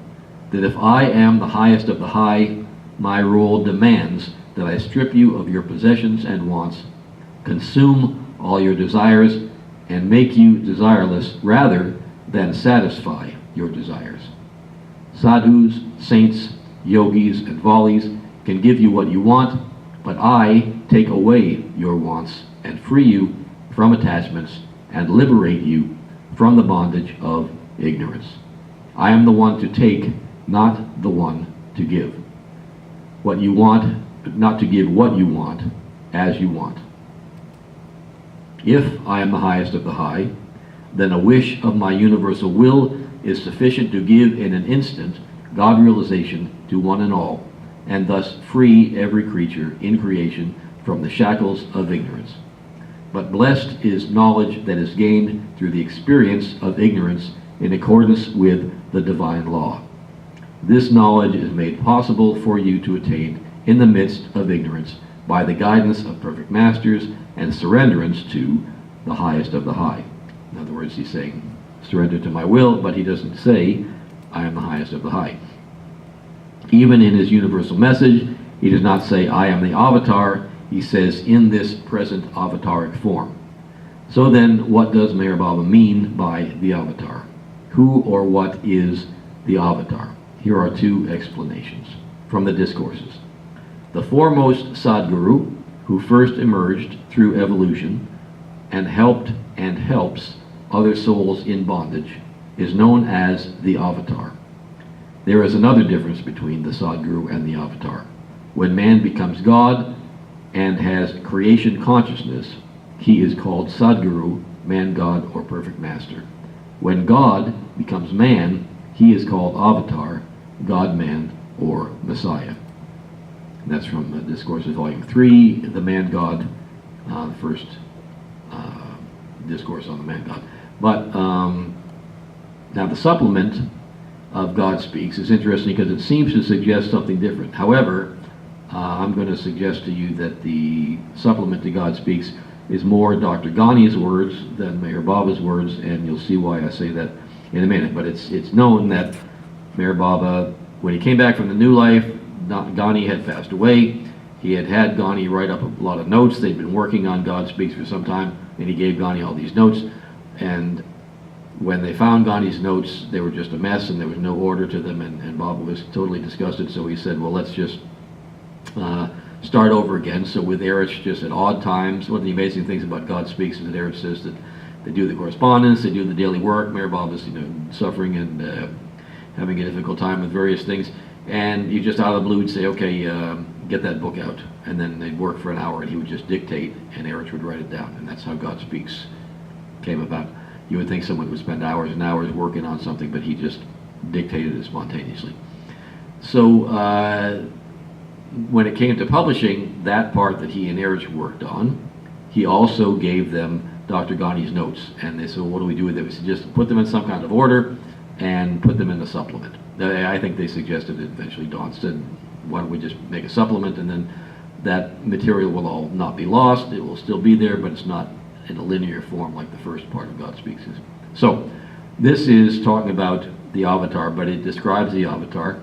that if I am the highest of the high, my role demands that I strip you of your possessions and wants, consume all your desires, and make you desireless rather than satisfy your desires. Sadhus, saints, yogis, and valis can give you what you want, but I take away your wants and free you from attachments and liberate you from the bondage of ignorance. I am the one to take, not the one to give. What you want, but not to give what you want, as you want. If I am the highest of the high, then a wish of my universal will is sufficient to give in an instant God realization to one and all, and thus free every creature in creation from the shackles of ignorance. But blessed is knowledge that is gained through the experience of ignorance in accordance with the divine law. This knowledge is made possible for you to attain in the midst of ignorance by the guidance of perfect masters and surrenderance to the highest of the high. In other words, he's saying, surrender to my will, but he doesn't say, I am the highest of the high. Even in his universal message, he does not say, I am the avatar. He says, in this present avataric form. So then, what does Meher Baba mean by the avatar? Who or what is the avatar? Here are two explanations from the discourses. The foremost Sadguru, who first emerged through evolution and helped and helps other souls in bondage is known as the avatar. There is another difference between the Sadguru and the avatar. When man becomes God and has creation consciousness, he is called Sadguru, man, God, or perfect master. When God becomes man, he is called avatar, God, man, or Messiah. And that's from Discourses, Volume 3, the man, God, the first discourse on the man, God. But now the supplement of God Speaks is interesting because it seems to suggest something different. However, I'm going to suggest to you that the supplement to God Speaks is more Dr. Ghani's words than Meher Baba's words, and you'll see why I say that in a minute. But it's known that Meher Baba, when he came back from the New Life, Ghani had passed away. He had Ghani write up a lot of notes. They'd been working on God Speaks for some time, and he gave Ghani all these notes. And when they found Ghani's notes, they were just a mess, and there was no order to them, and Baba was totally disgusted, so he said, well, let's just start over again. So with Erich, just at odd times, one of the amazing things about God Speaks is that Erich says that they do the correspondence, they do the daily work. Meher Baba's suffering and having a difficult time with various things, and you just out of the blue would say, okay, get that book out, and then they'd work for an hour, and he would just dictate, and Erich would write it down, and that's how God Speaks came about. You would think someone would spend hours and hours working on something, but he just dictated it spontaneously. So when it came to publishing that part that he and Erich worked on, he also gave them Dr. Ghani's notes, and they said, well, what do we do with them? We said, just put them in some kind of order and put them in the supplement. I think they suggested it eventually. Don said, why don't we just make a supplement, and then that material will all not be lost. It will still be there, but it's not in a linear form like the first part of God Speaks is. So this is talking about the avatar, but it describes the avatar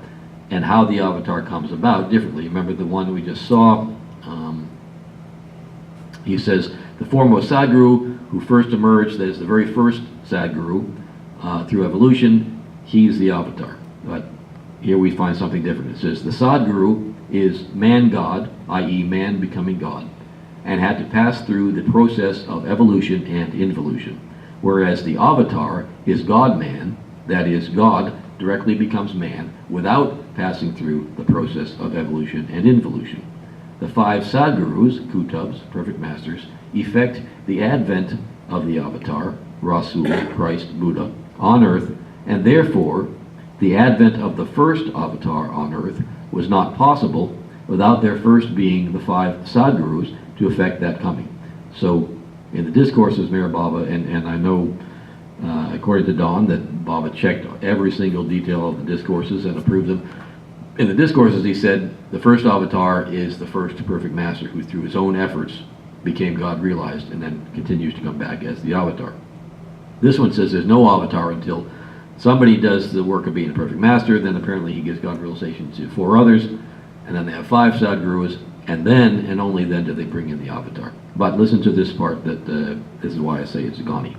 and how the avatar comes about differently. Remember the one we just saw? He says, the foremost Sadguru who first emerged, that is the very first Sadguru through evolution, he is the avatar. But here we find something different. It says, the Sadguru is man-God, i.e. man becoming God, and had to pass through the process of evolution and involution, whereas the avatar is God-man, that is, God directly becomes man without passing through the process of evolution and involution. The 5 Sadgurus, Kutubs, perfect masters, effect the advent of the avatar, Rasul, Christ, Buddha, on earth, and therefore the advent of the first avatar on earth was not possible without there first being the 5 Sadgurus to effect that coming. So in the discourses, Meher Baba, and I know according to Don that Baba checked every single detail of the discourses and approved them. In the discourses he said the first avatar is the first perfect master who through his own efforts became God realized and then continues to come back as the avatar. This one says there's no avatar until somebody does the work of being a perfect master, then apparently he gives God realization to 4 others, and then they have 5 Sadgurus, and then and only then do they bring in the avatar. But listen to this part, that this is why I say it's Ghani.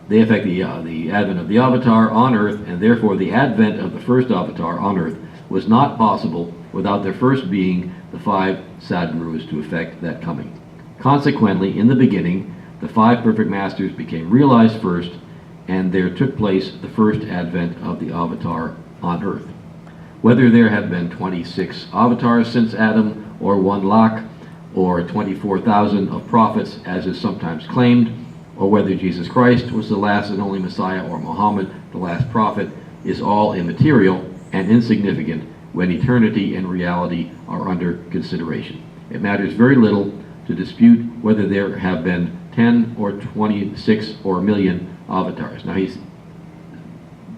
They affect the advent of the avatar on earth, and therefore the advent of the first avatar on earth was not possible without there first being the 5 Sadgurus to effect that coming. Consequently, in the beginning, the 5 perfect masters became realized first, and there took place the first advent of the avatar on earth. Whether there have been 26 avatars since Adam, or 1 lakh, or 24,000 of prophets, as is sometimes claimed, or whether Jesus Christ was the last and only Messiah, or Muhammad, the last prophet, is all immaterial and insignificant when eternity and reality are under consideration. It matters very little to dispute whether there have been 10 or 26 or a million avatars. Now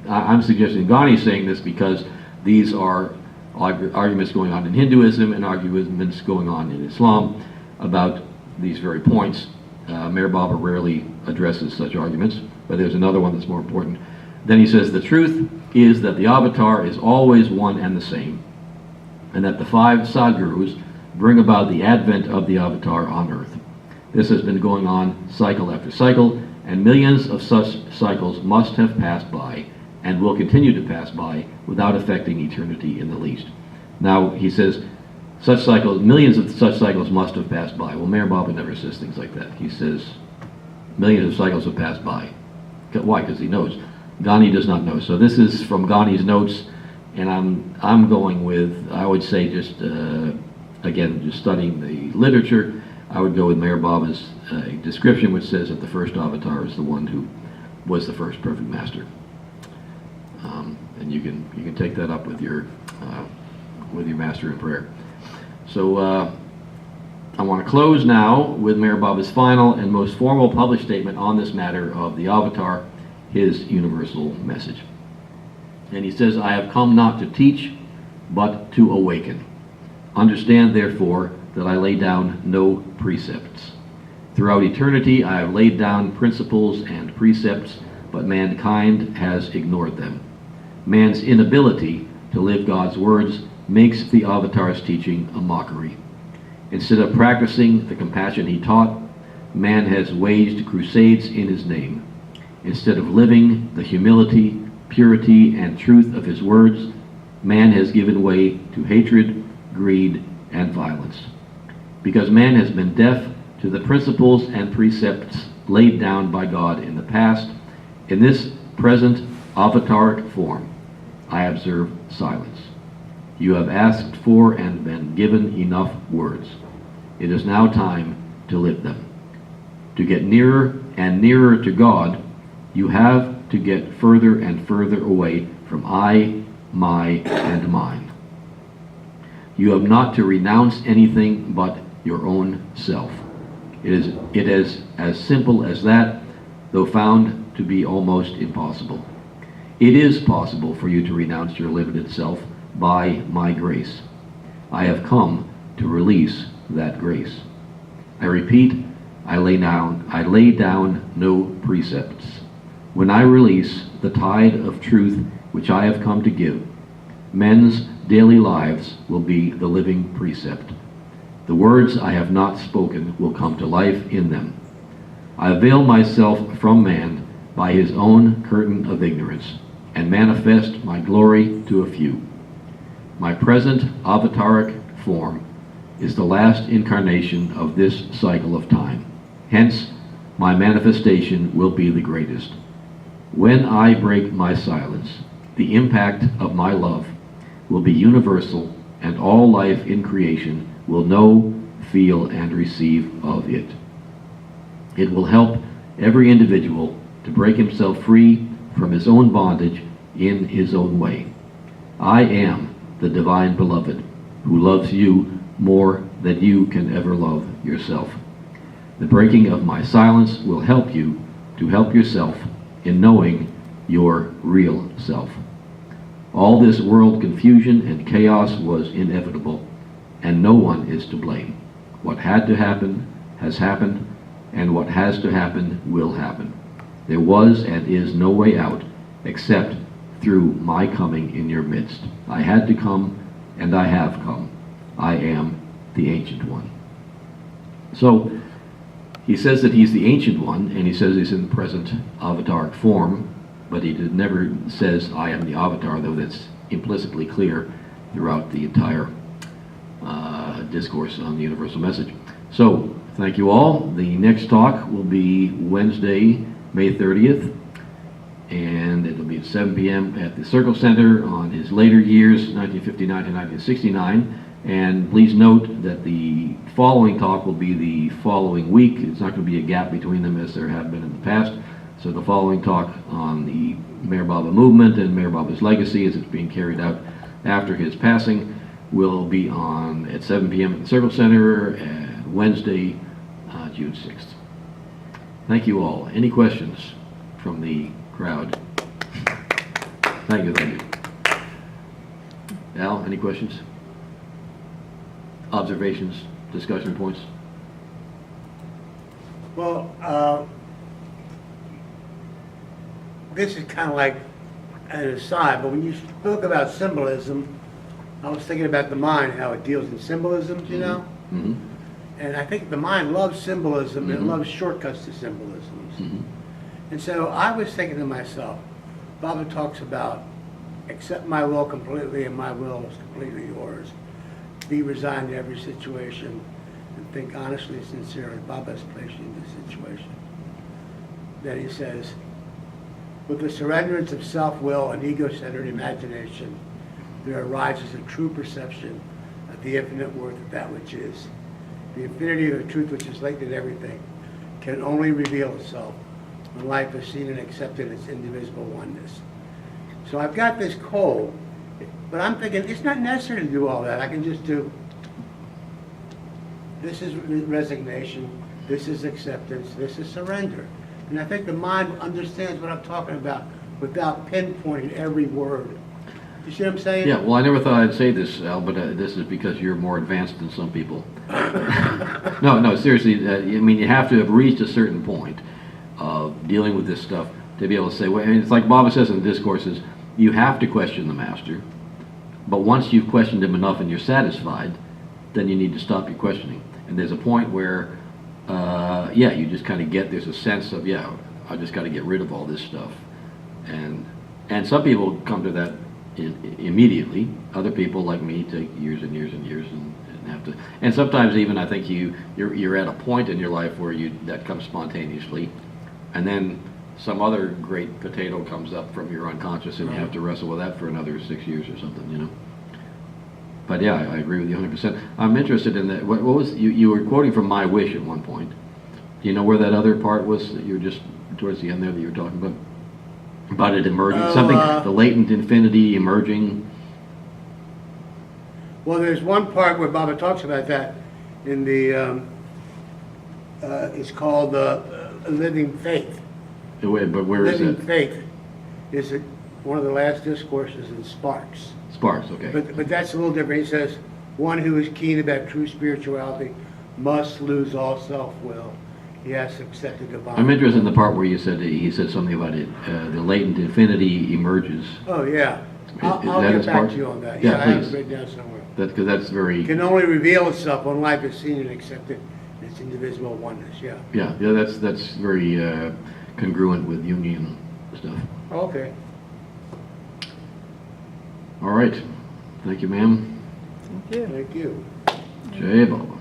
I'm suggesting Ghani is saying this because these are arguments going on in Hinduism and arguments going on in Islam about these very points. Meher Baba rarely addresses such arguments, but there's another one that's more important. Then he says, the truth is that the avatar is always one and the same, and that the 5 Sadgurus bring about the advent of the avatar on earth. This has been going on cycle after cycle, and millions of such cycles must have passed by and will continue to pass by without affecting eternity in the least. Now, he says, Such cycles, millions of such cycles must have passed by. Well, Mayor Baba never says things like that. He says millions of cycles have passed by. Why? Because he knows. Ghani does not know. So this is from Ghani's notes, and I'm going with, I would say, just again, just studying the literature, I would go with Mayor Baba's description, which says that the first avatar is the one who was the first perfect master. And you can take that up with your master in prayer. So I want to close now with Mayor Baba's final and most formal published statement on this matter of the avatar, his universal message. And he says, I have come not to teach, but to awaken. Understand, therefore, that I lay down no precepts. Throughout eternity, I have laid down principles and precepts, but mankind has ignored them. Man's inability to live God's words makes the avatar's teaching a mockery. Instead of practicing the compassion he taught, man has waged crusades in his name. Instead of living the humility, purity, and truth of his words, man has given way to hatred, greed, and violence. Because man has been deaf to the principles and precepts laid down by God in the past, in this present avataric form, I observe silence. You have asked for and been given enough words. It is now time to live them. To get nearer and nearer to God, you have to get further and further away from I, my, and mine. You have not to renounce anything but your own self. It is as simple as that, though found to be almost impossible. It is possible for you to renounce your limited self by my grace. I have come to release that grace. I repeat, I lay down no precepts. When I release the tide of truth which I have come to give, men's daily lives will be the living precept. The words I have not spoken will come to life in them. I veil myself from man by his own curtain of ignorance, and manifest my glory to a few. My present avataric form is the last incarnation of this cycle of time. Hence, my manifestation will be the greatest. When I break my silence, the impact of my love will be universal, and all life in creation will know, feel, and receive of it. It will help every individual to break himself free from his own bondage in his own way. I am the divine beloved who loves you more than you can ever love yourself. The breaking of my silence will help you to help yourself in knowing your real self. All this world confusion and chaos was inevitable, and no one is to blame. What had to happen has happened, and what has to happen will happen. There was and is no way out except through my coming in your midst. I had to come, and I have come. I am the Ancient One. So, he says that he's the Ancient One, and he says he's in the present avataric form, but he never says, I am the avatar, though that's implicitly clear throughout the entire discourse on the universal message. So, thank you all. The next talk will be Wednesday, May 30th, and it'll be at 7 p.m. at the Circle Center on his later years, 1959 to 1969. And please note that the following talk will be the following week. It's not going to be a gap between them as there have been in the past. So the following talk on the Mayor Baba movement and Mayor Baba's legacy as it's being carried out after his passing will be on at 7 p.m. at the Circle Center Wednesday, June 6th. Thank you all. Any questions from the crowd? Thank you. Al, any questions? Observations, discussion points? Well, this is kind of like an aside, but when you spoke about symbolism, I was thinking about the mind, how it deals in symbolisms, you know? Mm-hmm. And I think the mind loves symbolism, Mm-hmm. it loves shortcuts to symbolisms. Mm-hmm. And so I was thinking to myself, Baba talks about accept my will completely and my will is completely yours. be resigned to every situation, and think honestly and sincerely. Bob has placed you in this situation. Then he says, with the surrenderance of self-will and ego-centered imagination, there arises a true perception of the infinite worth of that which is. The infinity of the truth which is latent in everything can only reveal itself when life is seen and accepted in its indivisible oneness. So I've got this cold, but I'm thinking it's not necessary to do all that. I can just do, this is resignation, this is acceptance, this is surrender. And I think the mind understands what I'm talking about without pinpointing every word. You see what I'm saying? Yeah, well, I never thought I'd say this, Al, but this is because you're more advanced than some people. No, seriously, I mean, you have to have reached a certain point of dealing with this stuff to be able to say, well, I mean, it's like Baba says in the discourses, you have to question the master, but once you've questioned him enough and you're satisfied, then you need to stop your questioning. And there's a point where, yeah, you just kind of get, there's a sense of, yeah, I just got to get rid of all this stuff. And some people come to that immediately. Other people, like me, take years and years and years and have to. And sometimes even I think you're at a point in your life where that comes spontaneously, and then some other great potato comes up from your unconscious, and you have to wrestle with that for another 6 years or something, you know. But yeah, I agree with you 100%. I'm interested in that. What was you were quoting from My Wish at one point? Do you know where that other part was that you were just towards the end there that you were talking about? About it emerging, the latent infinity emerging. Well, there's one part where Baba talks about that in the, it's called Living Faith. Wait, but where is Living that? Faith is one of the last discourses in Sparks. Sparks, okay. But that's a little different. He says, one who is keen about true spirituality must lose all self-will. He has to accept the divine. I'm interested in the part where you said he said something about it. The latent infinity emerges. Oh yeah, I'll that get his back part? to you on that. Yeah, I have please. it written down somewhere. Because that's very. Can only reveal itself when life is seen and accepted in its indivisible oneness. Yeah. Yeah, that's very congruent with Jungian stuff. Okay. All right. Thank you, ma'am. Thank you. Thank you. Jai Baba.